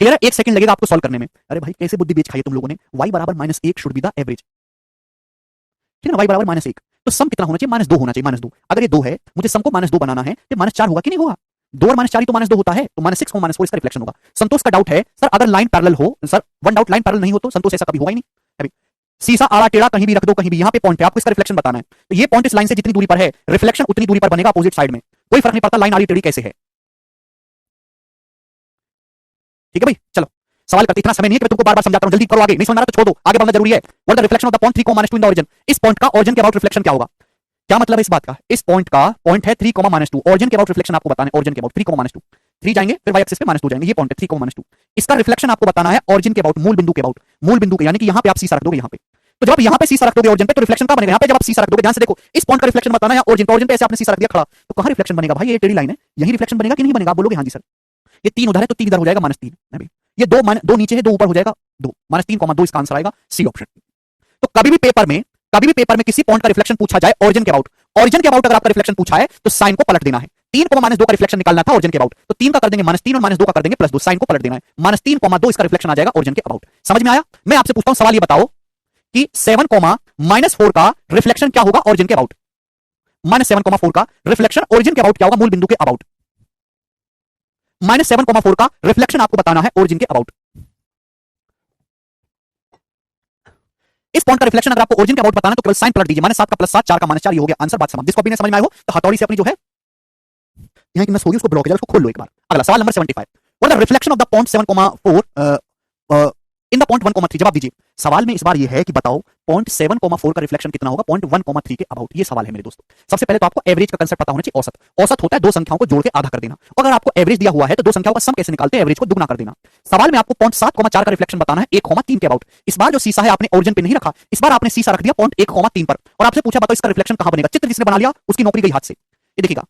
क्लियर है? 1 सेकंड लगेगा आपको सॉल्व करने में। अरे भाई कैसे बुद्धि बेच खाई तुम लोगों ने? y बराबर -1 शुड बी द एवरेज, ठीक है ना, y बराबर -1, तो सम कितना होना चाहिए? -2 होना चाहिए, -2। अगर ये 2 है, मुझे सम को -2 बनाना है, तो -4 होगा कि नहीं होगा? 2 और -4 ही तो -2 होता है, तो -6 और -4 इसका रिफ्लेक्शन होगा। संतोष का डाउट है सर अगर लाइन पैरेलल हो, sir one doubt line parallel नहीं हो तो संतोष ऐसा कभी होगा ही नहीं। अभी सीसा आड़ा टेढ़ा कहीं भी रख दो, कहीं भी, यहाँ पे पॉइंट है, आपको इसका रिफ्लेक्शन बताना है, तो ये पॉइंट इस लाइन से जितनी दूरी पर है, रिफ्लेक्शन उतनी दूरी पर बनेगा अपोजिट साइड में, कोई फर्क नहीं पड़ता लाइन आड़ी टेढ़ी कैसे है। ठीक है भाई, चलो सवाल करते, इतना समय नहीं है कि मैं तुमको बार बार समझाता हूं, जल्दी करो, आगे नहीं समझ आ रहा तो छोड़ दो, आगे बढ़ना जरूरी है। What the reflection of the point 3, -2 in the origin, इस पॉइंट का ओरिजिन के अबाउट रिफ्लेक्शन क्या होगा? क्या मतलब है इस बात का? इस पॉइंट का पॉइंट है 3, -2, ओरिजिन के अबाउट रिफ्लेक्शन आपको बताना है, ओरिजिन के अबाउट 3, -2, 3 जाएंगे फिर y एक्सिस पे -2 जाएंगे, ये पॉइंट है 3, -2, इसका रिफ्लेक्शन आपको बताना है ओरिजिन के अबाउट, मूल बिंदु के अबाउट, मूल बिंदु के, यानी कि यहां पे आप सीसा रख दोगे, यहां पे, तो जब आप यहां पे सीसा रख दोगे ओरिजिन पे तो रिफ्लेक्शन का बनेगा, यहां पे जब आप सीसा रख दोगे, ध्यान से देखो, इस पॉइंट का रिफ्लेक्शन बताना है ओरिजिन पे, ओरिजिन पे ऐसे आपने सीसा रख दिया खड़ा, तो कहां रिफ्लेक्शन बनेगा भाई? ये टेढ़ी लाइन है, यही रिफ्लेक्शन बनेगा कि नहीं बनेगा? आप बोलोगे हां जी सर। ये 3 उधर है तो 3 इधर हो जाएगा -3, ये 2 नीचे है, 2 ऊपर हो जाएगा 2, -3,2 इसका आंसर आएगा सी ऑप्शन। तो कभी भी पेपर में किसी पॉइंट का रिफ्लेक्शन पूछा जाए ओरिजिन के अबाउट, ओरिजिन के अबाउट अगर आपका रिफ्लेक्शन पूछा है तो साइन को पलट देना है। 3, -2 का रिफ्लेक्शन निकालना था ओरिजिन के अबाउट, तो 3 का कर देंगे -3 और -2 का कर देंगे +2, साइन को पलट देना है, -3,2 इसका रिफ्लेक्शन आ जाएगा ओरिजिन के अबाउट। समझ में आया? मैं आपसे पूछता हूं सवाल, ये बताओ कि 7, -4 का रिफ्लेक्शन क्या होगा ओरिजिन के अबाउट? -7,4 का रिफ्लेक्शन ओरिजिन के अबाउट क्या होगा? मूल बिंदु के अबाउट। -7,4 का रिफ्लेक्शन आपको बताना है ओरिजिन के अबाउट। इस पॉइंट का रिफ्लेक्शन अगर आपको ओरिजिन के अबाउट बताना तो केवल साइन पलट दीजिए, -7 का +7, 4 का -4, ये हो गया आंसर, बात समाप्त। जिसको भी नहीं समझ में आया हो तो हथौड़ी से अपनी जो है यहाँ की नस होगी उसको ब्लॉक है, उसको खोल लो एक बार। अगला सवाल number 75, what the reflection of the point 7,4 in the point 1,3, जवाब दीजिए। सवाल में इस बार ये है कि बताओ पॉइंट 7,4 का रिफ्लेक्शन कितना होगा पॉइंट 1,3 के अबाउट, ये सवाल है मेरे दोस्तों। सबसे पहले तो आपको एवरेज का कांसेप्ट पता होना चाहिए, औसत। औसत होता है दो संख्याओं को जोड़ के आधा कर देना, अगर आपको एवरेज दिया हुआ है तो दो संख्याओं का सम कैसे निकालते हैं? एवरेज को दुगना कर देना। सवाल में आपको पॉइंट 7,4 का रिफ्लेक्शन बताना है 1,3 के अबाउट। इस बार जो सीसा है आपने ओरिजिन पे नहीं रखा, इस बार आपने सीसा रख दिया पॉइंट 1,3 पर, और आपसे पूछा बताओ इसका रिफ्लेक्शन कहां बनेगा? चित्र जिसने बना लिया उसकी नौकरी गई हाथ से। ये देखिएगा,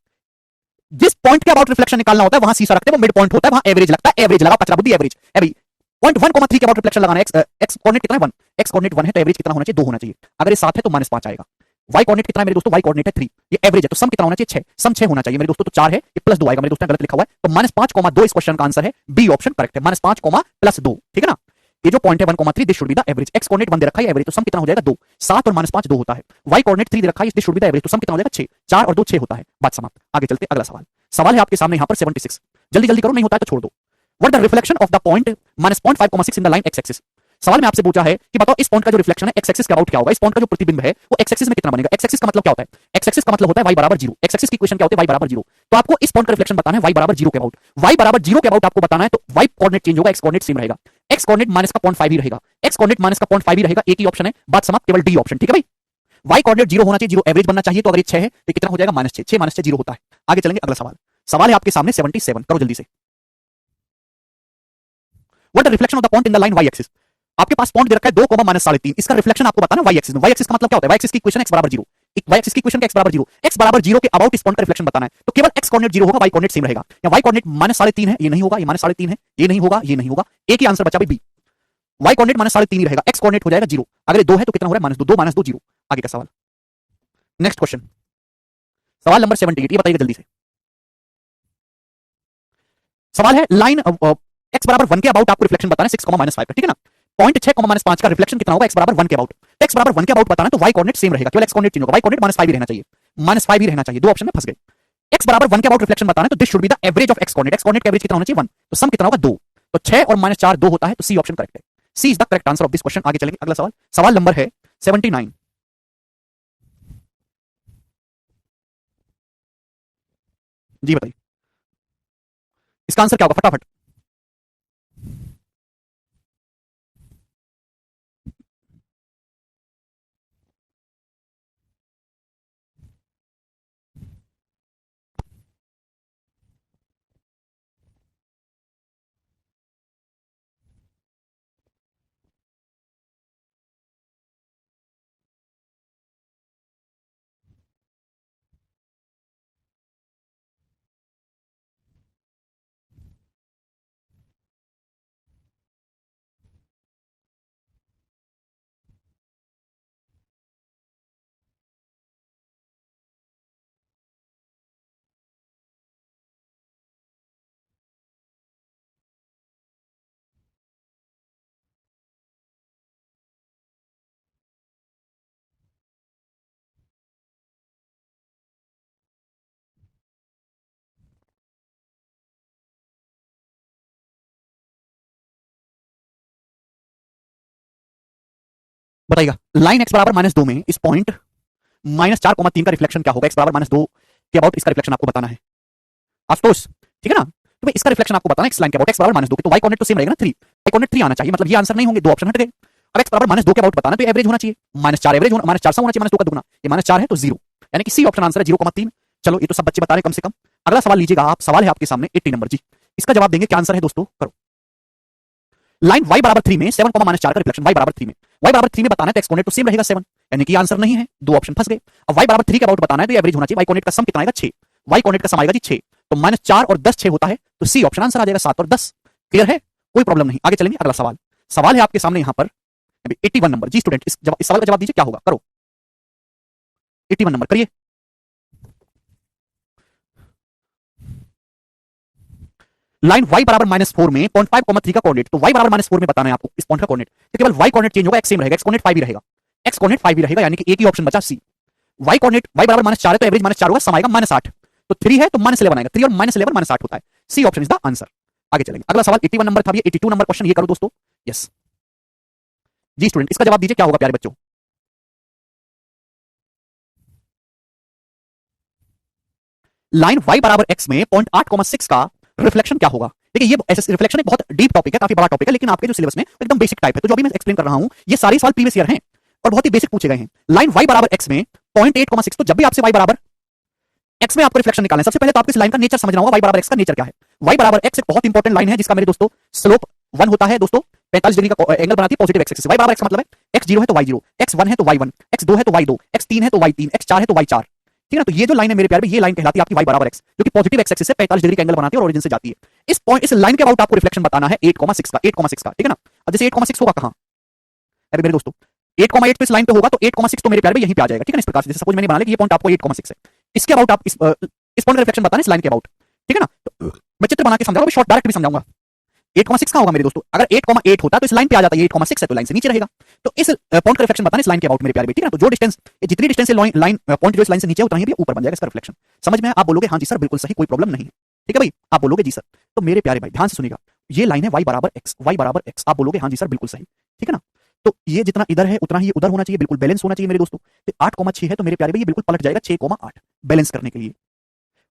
जिस पॉइंट के अबाउट रिफ्लेक्शन निकालना होता है वहां सीसा रखते हैं, वो मिड पॉइंट होता है, वहां एवरेज लगता है, एवरेज लगा, कचरा बुद्धि एवरेज है भाई। पॉइंट 1,3 के अबाउट रिफ्लेक्शन लगाना है, एक्स कोऑर्डिनेट कितना है 1, एक्स कोऑर्डिनेट 1 है तो एवरेज कितना होना चाहिए? 2 होना चाहिए। अगर ये 7 है तो -5 आएगा। y कोऑर्डिनेट कितना है मेरे दोस्तों? y कोऑर्डिनेट है 3, ये एवरेज है तो सम कितना होना चाहिए? 6, सम 6 होना चाहिए मेरे दोस्तों, तो 4 है, ये +2 आएगा मेरे दोस्तों, गलत लिखा हुआ है, तो -5,2 इस क्वेश्चन का आंसर है, बी ऑप्शन करेक्ट है, -5, +2, ठीक है ना। ये जो पॉइंट है 1,3 this should be the average. x coordinate 1 दे रखा है एवरेज, तो सम कितना हो जाएगा? 2, 7 और -5 2 होता है। y कोऑर्डिनेट 3 दे रखा है, this should be the average, तो सम कितना हो जाएगा? 6, 4 और 2 6 होता है, बात समाप्त। आगे चलते अगला सवाल। सवाल है आपके सामने यहाँ पर 76, जल्दी जल्दी करो, नहीं होता है तो छोड़ दो। What the reflection of the point -0.5,6 in the line x axis. सवाल में आपसे पूछा है कि बताओ इस पॉइंट का जो रिफ्लेक्शन है x एक्सिस के अबाउट क्या होगा? इस पॉइंट का जो प्रतिबिंब है वो x एक्सिस में कितना बनेगा? x एक्सिस का मतलब क्या होता है? x एक्सिस का मतलब होता है y बराबर 0, x एक्सिस की इक्वेशन क्या होती है? y बराबर 0, तो आपको इस पॉइंट का रिफ्लेक्शन बताना है y बराबर 0 के अबाउट। y बराबर 0 के अबाउट आपको बताना है तो y कोऑर्डिनेट चेंज होगा, x कोऑर्डिनेट सेम रहेगा, x कोऑर्डिनेट माइनस का 0.5 ही रहेगा, x कोऑर्डिनेट माइनस का 0.5 ही रहेगा, एक ही ऑप्शन है, बात समाप्त, केवल डी ऑप्शन, ठीक है भाई। y कोऑर्डिनेट 0 होना चाहिए, 0 एवरेज बनना चाहिए, तो अगर ये 6 है तो कितना हो जाएगा? -6, 6 -6 0 होता है। आगे चलेंगे अगला सवाल। सवाल है आपके सामने 77, करो जल्दी से। What the reflection of the point in the line y axis. आपके पास पॉइंट दे रखा है 2, -3, इसका रिफ्लेक्शन आपको बताना y एक्सिस में। y एक्सिस का मतलब क्या होता है? y एक्सिस की इक्वेशन x बराबर 0, y एक्सिस की इक्वेशन x बराबर 0, x बराबर 0 के अबाउट इस पॉइंट का रिफ्लेक्शन बताना है, तो केवल x कोऑर्डिनेट 0 होगा, y कोऑर्डिनेट सेम रहेगा, या y कोऑर्डिनेट -3.5 है, ये नहीं होगा, ये -3.5 है, ये नहीं होगा, ये नहीं होगा, एक ही आंसर बचा भाई बी। y कोऑर्डिनेट -3.5 ही रहेगा, x कोऑर्डिनेट हो जाएगा 0, अगर ये 2 है तो कितना हो रहा है? -2, 2 -2 0। आगे का सवाल, नेक्स्ट क्वेश्चन, सवाल नंबर 78, ये बताइए जल्दी से। सवाल है लाइन x बराबर 1 के अबाउट आपको रिफ्लेक्शन बताना है 6, -5 का, ठीक है ना। पॉइंट 6, -5 का रिफ्लेक्शन कितना होगा? x बराबर 1 के अबाउट, तो x बराबर 1 के अबाउट बताना है तो y कोऑर्डिनेट सेम रहेगा, केवल x कोऑर्डिनेट चेंज होगा, y कोऑर्डिनेट -5 ही रहना चाहिए, -5 ही रहना चाहिए, दो ऑप्शन में फंस गए। x बराबर 1 के अबाउट रिफ्लेक्शन बताना है तो this should be the average of x coordinate, x coordinate का एवरेज कितना होना चाहिए? 1, तो सम कितना होगा? 2, तो 6 और -4 2 होता है, तो सी ऑप्शन करेक्ट है, c is the correct answer of this question. आगे चलेंगे अगला सवाल। सवाल नंबर है 79, जी बताइए इसका आंसर क्या होगा फटाफट। बताइएगा लाइन x बराबर -2 में इस पॉइंट -4,3 का रिफ्लेक्शन क्या होगा? x बराबर -2 के अबाउट इसका रिफ्लेक्शन आपको बताना है आशुतोष, ठीक है ना? तो भाई इसका रिफ्लेक्शन आपको बताना है इस लाइन के अबाउट x बराबर -2 के, तो y कोऑर्डिनेट तो सेम रहेगा ना 3, y कोऑर्डिनेट 3 आना चाहिए, मतलब ये आंसर नहीं होंगे, दो ऑप्शन हट गए। अब x बराबर -2 के अबाउट बताना तो एवरेज होना चाहिए, -4 एवरेज होना, -4 सा होना चाहिए, -2 का दुगना, ये -4 है तो 0, यानी कि सी ऑप्शन आंसर है 0,3। चलो ये तो सब बच्चे बता रहे हैं कम से कम। अगला सवाल लीजिएगा आप, सवाल है आपके सामने 80 नंबर जी, इसका जवाब देंगे, क्या आंसर है दोस्तों? करो। लाइन y बराबर 3 में 7, -4 का रिफ्लेक्शन y बराबर 3 में, y बराबर 3 में बताना है तो x कोऑर्डिनेट तो सेम रहेगा 7, यानी कि आंसर नहीं है, दो ऑप्शन फंस गए। अब y बराबर 3 के अबाउट बताना है तो एवरेज होना चाहिए, y कोऑर्डिनेट का सम कितना आएगा 6, y कोऑर्डिनेट का सम आएगा जी 6, तो -4 और 10 6 होता है, तो सी ऑप्शन आंसर आ जाएगा 7 और 10। क्लियर है, कोई प्रॉब्लम नहीं। आगे चलेंगे, अगला सवाल, सवाल है आपके सामने यहां पर 81 नंबर जी स्टूडेंट, इस सवाल का जवाब दीजिए क्या होगा? करो 81 नंबर करिए। लाइन y बराबर -4 में 0.5, 3 का कोऑर्डिनेट, तो y बराबर -4 में बताना है आपको इस पॉइंट का कोऑर्डिनेट, तो केवल y कोऑर्डिनेट चेंज होगा, x सेम रहेगा, x कोऑर्डिनेट 5 ही रहेगा, x कोऑर्डिनेट 5 ही रहेगा, यानी कि एक ही ऑप्शन बचा सी। y कोऑर्डिनेट y बराबर -4 है तो एवरेज -4 होगा, सम आएगा -8, तो 3 है तो -11 आएगा, 3 और -11 -8 होता है, C option is the answer. आगे चलेंगे, अगला सवाल 81 नंबर था, ये 82 नंबर क्वेश्चन, ये करो दोस्तों। यस जी स्टूडेंट, इसका जवाब दीजिए क्या होगा प्यारे बच्चों? लाइन y बराबर x में 0.8,6 का रिफ्लेक्शन क्या होगा? देखिए ये ऐसे रिफ्लेक्शन एक बहुत डीप टॉपिक है, काफी बड़ा टॉपिक है, लेकिन आपके जो सिलेबस में एकदम बेसिक टाइप है, तो जो अभी मैं एक्सप्लेन कर रहा हूं ये सारे सवाल प्रीवियस ईयर हैं और बहुत ही बेसिक पूछे गए हैं। लाइन y बराबर x में 0.8,6, तो जब भी आपसे y बराबर x में आपको रिफ्लेक्शन निकालना है, सबसे पहले तो आपको इस लाइन का नेचर समझना होगा, y बराबर x का नेचर क्या है। y बराबर x एक बहुत इंपॉर्टेंट लाइन है जिसका मेरे दोस्तों स्लोप 1 होता है दोस्तों, 45 डिग्री का एंगल बनाती है पॉजिटिव एक्स एक्सिस। y बराबर x का मतलब है x0 है तो y0, x1 है तो y1, x2 है तो y2, x3 है तो y3, x4 है तो y4, ठीक है ना? तो ये जो लाइन है मेरे प्यारे, ये लाइन कहलाती है आपकी y बराबर x, जो कि पॉजिटिव एक्स एक्सिस से 45 डिग्री का एंगल बनाती है और ओरिजिन से जाती है। इस पॉइंट, इस लाइन के अबाउट आपको रिफ्लेक्शन बताना है 8,6 का, 8,6 का, ठीक है ना? अब जैसे 8,6 होगा कहां? अरे मेरे दोस्तों 8,8 तो इस लाइन पे होगा, तो 8,6 तो मेरे प्यारे यहीं पे आ जाएगा, ठीक है ना? इस प्रकार से जैसे सपोज मैंने बना लिया कि ये पॉइंट आपको 8,6 है, इसके अबाउट आप इस पॉइंट का रिफ्लेक्शन बताना इस लाइन के अबाउट, ठीक है ना? तो मैं चित्र बना के समझाऊंगा, शॉर्ट डायरेक्ट भी समझाऊंगा। 8,6 कहां होगा मेरे दोस्तों? अगर 8,8 होता तो इस लाइन पे आ जाता, ये 8,6 है तो लाइन से नीचे रहेगा, तो इस पॉइंट का रिफ्लेक्शन बताना इस लाइन के अबाउट मेरे प्यारे, ठीक है ना? तो जो डिस्टेंस, जितनी डिस्टेंस से लाइन पॉइंट जो इस लाइन से नीचे उतना ही ऊपर बन जाएगा इसका रिफ्लेक्शन। समझ में आया? आप बोलोगे हाँ जी सर बिल्कुल सही, कोई प्रॉब्लम नहीं है, ठीक है भाई? आप बोलोगे जी सर। तो मेरे प्यारे भाई ध्यान से सुनिएगा, ये लाइन है y बराबर x, y बराबर x, आप बोलोगे हाँ जी सर बिल्कुल सही, ठीक है ना? तो ये जितना इधर है उतना ही उधर होना चाहिए, बिल्कुल बैलेंस होना चाहिए मेरे दोस्तों। तो 8,6 है तो मेरे प्यारे भाई ये बिल्कुल पलट जाएगा 6,8 बैलेंस करने के लिए।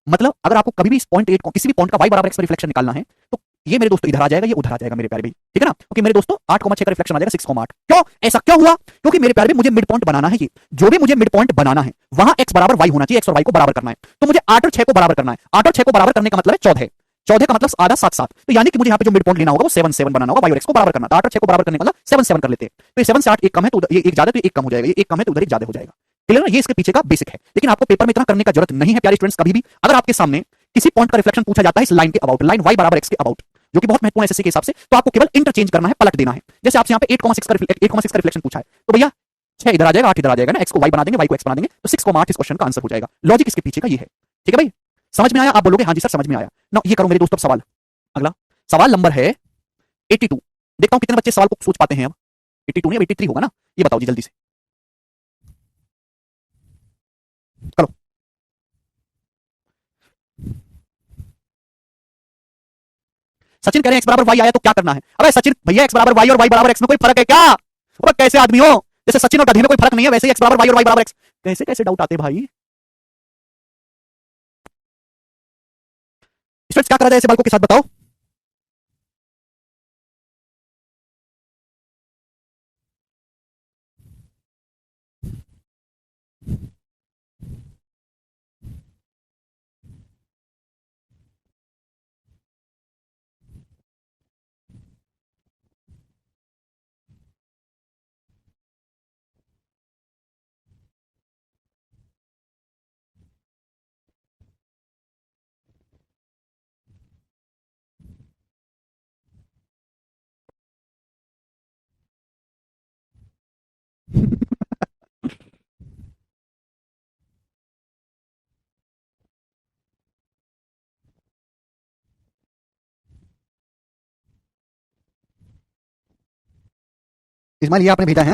मतलब अगर आपको कभी भी इस पॉइंट 8 को किसी भी पॉइंट का y बराबर x पर रिफ्लेक्शन निकालना है तो ये मेरे दोस्तों इधर आ जाएगा, ये उधर आ जाएगा मेरे प्यारे भाई, ठीक है ना? क्योंकि मेरे दोस्तों 8,6 का रिफ्लेक्शन आ जाएगा 6,8। क्यों ऐसा क्यों हुआ? क्योंकि मेरे प्यारे भाई मुझे मिड पॉइंट बनाना है, ये जो भी मुझे मिड पॉइंट बनाना है वहां x बराबर y होना चाहिए, x और y को बराबर करना है, तो मुझे 8 और 6 को बराबर करना है। 8 और 6 को बराबर करने का मतलब है 14, 14 का मतलब आधा 7 7, तो यानी कि मुझे यहाँ पे जो मिड पॉइंट लेना होगा वो 7 7 बनाना होगा, y और x को बराबर करना। तो 8 और 6 को बराबर करने का मतलब 7 7 कर लेते हैं, तो ये 7 से 8 एक कम है तो ये एक ज्यादा, तो एक कम हो जाएगा, ये एक कम है तो उधर एक ज्यादा हो जाएगा। क्लियर ना? ये इसके पीछे का बेसिक है, लेकिन आपको पेपर में इतना करने का जरूरत नहीं है प्यारे स्टूडेंट्स। कभी भी अगर आपके सामने किसी पॉइंट का रिफ्लेक्शन पूछा जाता है इस लाइन के अबाउट, लाइन y बराबर x के अबाउट, जो कि बहुत महत्वपूर्ण है एसएससी के हिसाब से, तो आपको केवल इंटरचेंज करना है, पलट देना है। जैसे आपसे यहाँ पे 8,6 का रिफ्लेक्शन पूछा है, तो भैया 6 इधर आ जाएगा, 8 इधर आ जाएगा ना, x को y बना देंगे, y को x बना देंगे, तो 6,8 इस क्वेश्चन का आंसर हो जाएगा। लॉजिक इसके पीछे का ये है, ठीक है भाई? समझ में आया? आप बोलोगे हाँ जी सर समझ में आया ना। ये करो मेरे दोस्तों सवाल, अगला सवाल नंबर है 82। देखता हूं कितने बच्चे सवाल को सोच पाते हैं। अब 82 नहीं, अब 83 होगा ना, ये बताओ जी जल्दी से करो। सचिन कह रहे हैं x बराबर y आया तो क्या करना है? अबे सचिन भैया x बराबर y और y बराबर x में कोई फर्क है क्या? अबे कैसे आदमी हो? जैसे सचिन और गधे में कोई फर्क नहीं है, वैसे ही x बराबर y और y बराबर x, कैसे कैसे डाउट आते भाई? स्टूडेंट्स क्या कर रहे हैं ऐसे बालकों के साथ, बताओ। इस्माइल ये आपने भेजा है,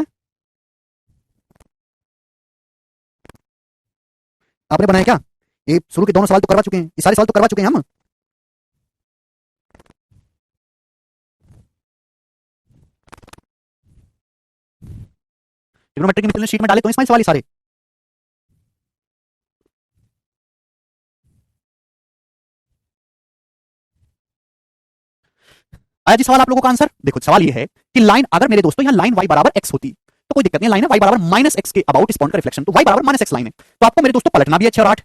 आपने बनाया क्या? ये शुरू के दोनों सवाल तो करवा चुके हैं, ये सारे सवाल तो करवा चुके हैं हम। ट्रिग्नोमेट्रिक इक्विवेलेंस शीट में डाले तो इस्माइल सवाल ही सारे। आया जी सवाल आप लोगों का आंसर? देखो सवाल ये है कि लाइन अगर मेरे दोस्तों यहां लाइन y बराबर x होती तो कोई दिक्कत नहीं, लाइन है y बराबर माइनस एक्स के अबाउट इस पॉइंट का रिफ्लेक्शन, तो y बराबर माइनस एक्स लाइन है, तो आपको मेरे दोस्तों पलटना भी है 6 और 8,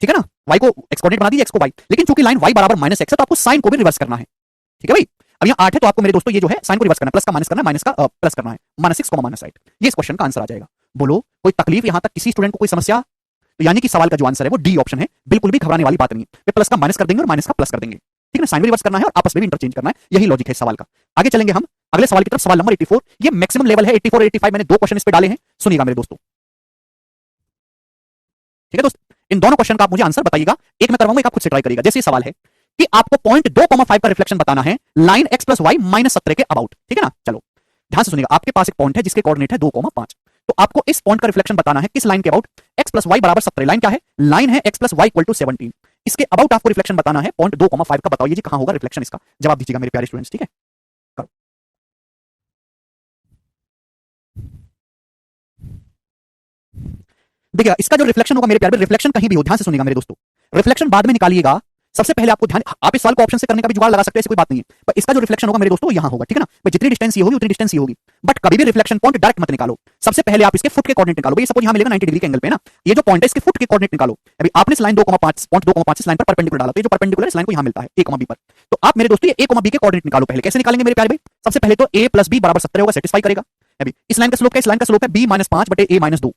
ठीक है ना, y को x कोऑर्डिनेट बना दीजिए, x को y, लेकिन चूंकि लाइन y बराबर माइनस एक्स है तो आपको साइन को भी रिवर्स करना है, ठीक है भाई। अब यहाँ 8 है तो आपको मेरे दोस्तों ये जो है साइन को रिवर्स करना है, प्लस का माइनस करना है, माइनस का प्लस करना है, -6 -8, ये इस क्वेश्चन का आंसर आ जाएगा। बोलो कोई तकलीफ यहां तक किसी स्टूडेंट को कोई समस्या? तो यानी कि सवाल का जो आंसर है वो डी ऑप्शन है, बिल्कुल भी घबराने वाली बात नहीं है, वे प्लस का माइनस कर देंगे और माइनस का प्लस कर देंगे, ठीक है, साइन भी रिवर्स करना है और आपस में भी इंटरचेंज करना है, यही लॉजिक है इस सवाल का। आगे चलेंगे हम अगले सवाल की तरफ, सवाल नंबर 84, ये मैक्सिमम लेवल है 84 और 85, मैंने दो क्वेश्चन इस पे डाले हैं, सुनिएगा मेरे दोस्तों, ठीक है दोस्त, इन दोनों क्वेश्चन का आप मुझे आंसर बताइएगा, एक मैं करवाऊंगा, एक आप खुद से ट्राई करिएगा। जैसे सवाल है कि आपको पॉइंट 2,5 का रिफ्लेक्शन बताना है लाइन x प्लस वाई -17 के अबाउट, ठीक है ना, चलो ध्यान से सुनिएगा, आपके पास एक पॉइंट है जिसके कोऑर्डिनेट है 2,5, तो आपको इस पॉइंट का रिफ्लेक्शन बताना है किस लाइन के अबाउट, x प्लस वाई बराबर 17, लाइन क्या है, लाइन है x plus y equal to 17, इसके अबाउट आपको रिफ्लेक्शन बताना है पॉइंट 2,5 का, बताइए जी कहां होगा रिफ्लेक्शन, इसका जवाब दीजिएगा मेरे प्यारे स्टूडेंट्स, ठीक है, करो। देखिए इसका जो रिफ्लेक्शन होगा मेरे प्यारे, रिफ्लेक्शन कहीं भी हो, ध्यान से सुनिएगा मेरे दोस्तों, रिफ्लेक्शन बाद में निकालिएगा, सबसे पहले आपको ध्यान, आप इस सवाल को ऑप्शन से करने का भी जुगाड़ लगा सकते हैं, ऐसी कोई बात नहीं है, पर इसका जो रिफ्लेक्शन होगा मेरे दोस्तों यहां होगा, ठीक है ना, भाई जितनी डिस्टेंस ये होगी उतनी डिस्टेंस ये होगी, बट कभी भी रिफ्लेक्शन पॉइंट डायरेक्ट मत निकालो, सबसे पहले आप इसके फुट के कोऑर्डिनेट निकालो, भाई सपोज यहां मिलेगा 90 डिग्री के एंगल पे ना, ये जो पॉइंट है इसके फुट के कोऑर्डिनेट निकालो, अभी आपने इस लाइन 2,5 पॉइंट 2,5 इस लाइन पर परपेंडिकुलर डाला, तो ये जो परपेंडिकुलर इस लाइन को यहां मिलता है a, b पर, तो आप मेरे दोस्तों ये a, b के कोऑर्डिनेट निकालो, पहले कैसे निकालेंगे मेरे प्यारे भाई, सबसे पहले तो a प्लस b बराबर 17 होगा, सेटिस्फाई करेगा, अभी इस लाइन का स्लोप क्या, इस लाइन का स्लोप है b -5 बटे a -2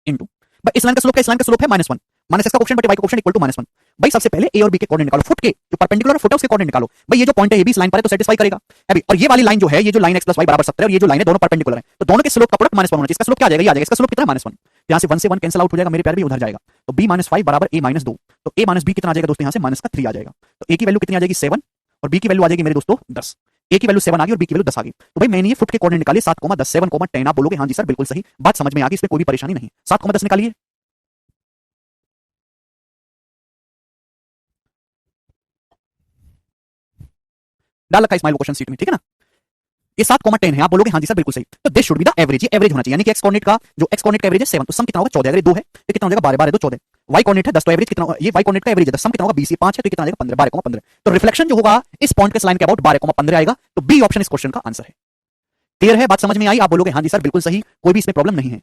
इनटू, इस लाइन का स्लोप क्या, इस लाइन का स्लोप है -1 माइनस x का कोएफिशिएंट बटे y का कोएफिशिएंट इक्वल टू -1, भाई सबसे पहले a और b के कोऑर्डिनेट निकालो, फुट के जो परपेंडिकुलर है फुट है उसके कोऑर्डिनेट निकालो, भाई ये जो पॉइंट है ये भी इस लाइन पर है तो सेटिस्फाई करेगा, अभी और ये वाली लाइन जो है, ये जो लाइन x प्लस y बराबर 17 और ये जो लाइन है दोनों परपेंडिकुलर है, तो दोनों के स्लोप का प्रोडक्ट -1 होना चाहिए, इसका स्लोप क्या आ जाएगा, ये आ जाएगा, इसका स्लोप कितना है -1, यहां से 1 से 1 कैंसिल आउट हो जाएगा मेरे प्यारे भी, उधर जाएगा, तो b -5 बराबर a -2, तो a -b कितना आ जाएगा दोस्तों, यहां से माइनस का 3 आ जाएगा, तो a की वैल्यू कितनी आ जाएगी 7 और b की वैल्यू आ जाएगी मेरे दोस्तों 10, a की वैल्यू 7 आ गई और b की वैल्यू 10 आ गई, तो भाई मैंने ये फुट के कोऑर्डिनेट निकाले 7,10 7,10, आप बोलोगे हां जी सर बिल्कुल सही, बात समझ में आ गई, इसमें कोई भी परेशानी नहीं, 7,10 निकालिए, डाल रखा है इस्माइल क्वेश्चन शीट में, ठीक है ना, ये 7,10 है, आप बोलोगे हां जी सर बिल्कुल सही, तो this should be the average, ये एवरेज होना चाहिए, यानी कि x कोऑर्डिनेट का जो x कोऑर्डिनेट का एवरेज है 7, तो सम कितना होगा 14, अगर 2 है तो कितना हो जाएगा 12 12 2 14, y कोऑर्डिनेट है 10, तो एवरेज कितना होगा, ये y कोऑर्डिनेट का एवरेज है 10, सम कितना होगा 20, ये 5 है तो कितना आ जाएगा 15 12,15, तो रिफ्लेक्शन जो होगा इस पॉइंट के लाइन के अबाउट 12,15 आएगा, तो बी ऑप्शन इस क्वेश्चन का आंसर है। क्लियर है, बात समझ में आई, आप बोलोगे हां जी सर बिल्कुल सही, कोई भी इसमें प्रॉब्लम नहीं है।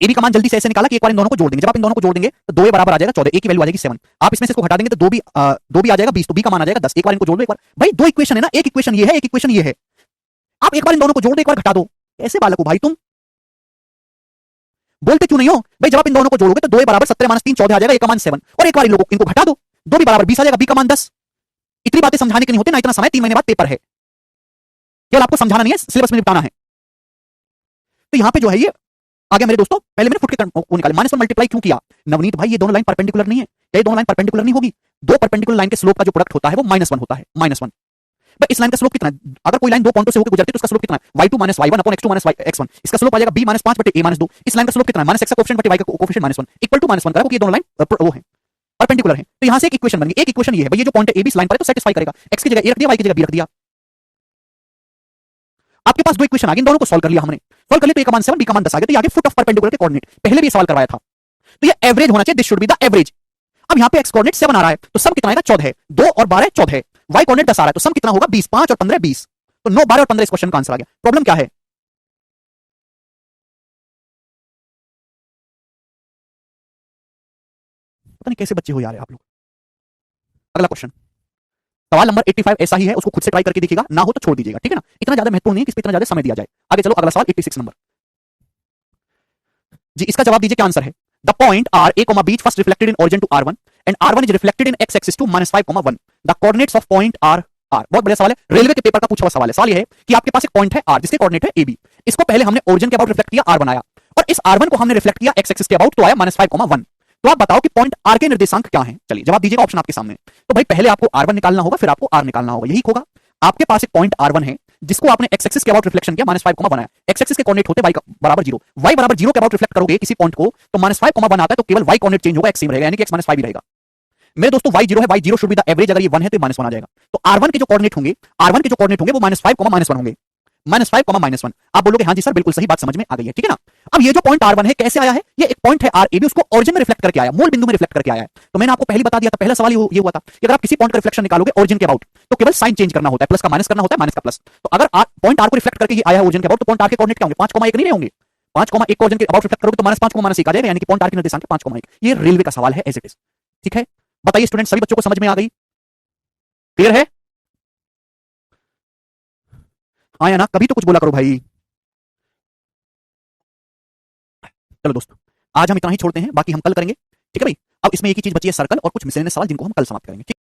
ए बी का मान जल्दी से ऐसे निकाला कि एक बार इन दोनों को जोड़ देंगे, जब आप इन दोनों को जोड़ देंगे तो 2 बराबर आ जाएगा 14, ए की वैल्यू आ जाएगी 7, आप इसमें से इसको हटा देंगे तो 2 भी आ जाएगा 20, तो बी का मान आ जाएगा 10, एक बार इनको जोड़ दो, एक बार भाई दो इक्वेशन है ना, एक इक्वेशन ये है एक इक्वेशन ये है, आप एक बार इन दोनों को जोड़ दो एक बार घटा दो, ऐसे बालक हो भाई तुम, बोलते क्यों नहीं हो भाई, जब आप इन दोनों को जोड़ोगे तो 2 बराबर 17 - 3 14 आ जाएगा, ए का मान 7 और एक बार इन लोगों इनको घटा दो, 2 भी बराबर 20 आ जाएगा, बी का मान 10, इतनी बातें समझाने की नहीं होती ना, इतना समय 3 महीने बाद पेपर है, केवल आपको समझाना नहीं है, सिलेबस में निपटाना है, तो यहां पे जो है ये आ गया मेरे दोस्तों, पहले मैंने फुट के वो निकाले, -1 मल्टीप्लाई क्यों किया नवनीत भाई, ये दोनों लाइन परपेंडिकुलर नहीं है, ये दोनों लाइन परपेंडिकुलर नहीं होगी, दो परपेंडिकुलर लाइन के स्लोप का जो प्रोडक्ट होता है वो -1 होता है, -1, भाई इस लाइन का स्लोप कितना है, अगर कोई लाइन दो पॉइंटों से होकर गुजरती है तो उसका स्लोप कितना है, y2 - y1 upon x2 - x1, इसका स्लोप आ जाएगा b -5 बटे a -2, इस लाइन का स्लोप कितना है, -x का कोएफिशिएंट बटे y का कोएफिशिएंट -1 इक्वल टू -1 करेगा, क्योंकि ये दोनों लाइन वो है परपेंडिकुलर है, तो यहां से एक इक्वेशन बन गई, एक इक्वेशन ये है भाई, ये जो पॉइंट है a b इस लाइन पर है तो सेटिस्फाई करेगा, x की जगह a रख दिया, y की जगह b रख दिया, आपके पास दो इक्वेशन आ गई, इन दोनों को सॉल्व कर लिया हमने, सॉल्व कर लिया तो ए का मान 7 बी का मान 10 आ गया, तो ये आगे फुट ऑफ परपेंडिकुलर के कोऑर्डिनेट, पहले भी सवाल करवाया था, तो ये एवरेज होना चाहिए, this should be the average, अब यहां पे x कोऑर्डिनेट 7 आ रहा है तो सम कितना आएगा 14 है, 2 और 12 14 है, y कोऑर्डिनेट 10 आ रहा है तो सम कितना होगा 20, 5 और 15 20, तो 9 12 और 15 इस क्वेश्चन का आंसर आ गया, प्रॉब्लम क्या है, पता नहीं कैसे बच्चे हो यार आप लोग। अगला क्वेश्चन, सवाल नंबर 85 ऐसा ही है, उसको खुद से ट्राई करके देखिएगा, ना हो तो छोड़ दीजिएगा, ठीक है ना, इतना ज्यादा महत्वपूर्ण नहीं है कि इस पे इतना ज्यादा समय दिया जाए। आगे चलो, अगला सवाल 86 नंबर जी, इसका जवाब दीजिए क्या आंसर है। The point r a, b first reflected in origin to r1 and r1 is reflected in x axis to -5, 1, the coordinates of point r r, बहुत बढ़िया सवाल है, रेलवे के पेपर का पूछा हुआ सवाल है। सवाल ये है कि आपके पास एक पॉइंट है r जिसके कोऑर्डिनेट है ab, इसको पहले हमने ओरिजिन के अबाउट रिफ्लेक्ट किया, r बनाया, और इस r1 को हमने रिफ्लेक्ट किया x एक्सिस के अबाउट, तो आया -5, 1, तो आप बताओ कि पॉइंट r के निर्देशांक क्या हैं। चलिए जवाब दीजिएगा, ऑप्शन आपके सामने। तो भाई पहले आपको r1 निकालना होगा, फिर आपको r निकालना होगा, यही होगा। आपके पास एक पॉइंट r1 है जिसको आपने x एक्सिस के अबाउट रिफ्लेक्शन किया, -5, 1 आया, x एक्सिस के कोऑर्डिनेट होते y बराबर 0, y बराबर 0 के अबाउट रिफ्लेक्ट करोगे किसी पॉइंट को तो -5, 1 आता है, तो केवल y कोऑर्डिनेट चेंज होगा, x सेम रहेगा, यानी कि x -5 ही रहेगा। मेरे दोस्तों y जीरो है, y zero should be the average, अगर ये 1 है तो -1 आ जाएगा। तो r1 के जो कोऑर्डिनेट होंगे, r1 के जो कोऑर्डिनेट होंगे वो -5, -1 होंगे, -5, -1। आप बोलोगे हाँ जी सर बिल्कुल सही बात समझ में आ गई है, ठीक है ना। अब ये जो पॉइंट r1 है कैसे आया है, ये एक पॉइंट है r a b, उसको ओरिजिन में रिफ्लेक्ट करके आया, मूल बिंदु में रिफ्लेक्ट करके आया है। तो मैंने आपको पहले बता दिया था, पहला सवाल ये हुआ था कि अगर आप किसी पॉइंट का रिफ्लेक्शन निकालोगे ओरिजिन के अबाउट, तो केवल साइन चेंज करना होता है, प्लस का माइनस करना होता है, माइनस का प्लस। तो अगर पॉइंट r को रिफ्लेक्ट करके ही आया है ओरिजिन के अबाउट, तो पॉइंट r के कोऑर्डिनेट क्या होंगे, 5,1 नहीं होंगे। 5,1 को ओरिजिन के अबाउट रिफ्लेक्ट करोगे तो -5,-1 आ जाएगा, यानी कि पॉइंट r के निर्देशांक 5,1। ये रेलवे का सवाल है एज इट इज, ठीक है। बताइए स्टूडेंट, सभी बच्चों को समझ में आ गई, क्लियर है? हाँ या ना, कभी तो कुछ बोला करो भाई। चलो दोस्तों, आज हम इतना ही छोड़ते हैं, बाकी हम कल करेंगे, ठीक है भाई। अब इसमें एक ही चीज बची है, सर्कल और कुछ मिसलेनियस सवाल, जिनको हम कल समाप्त करेंगे, ठीक।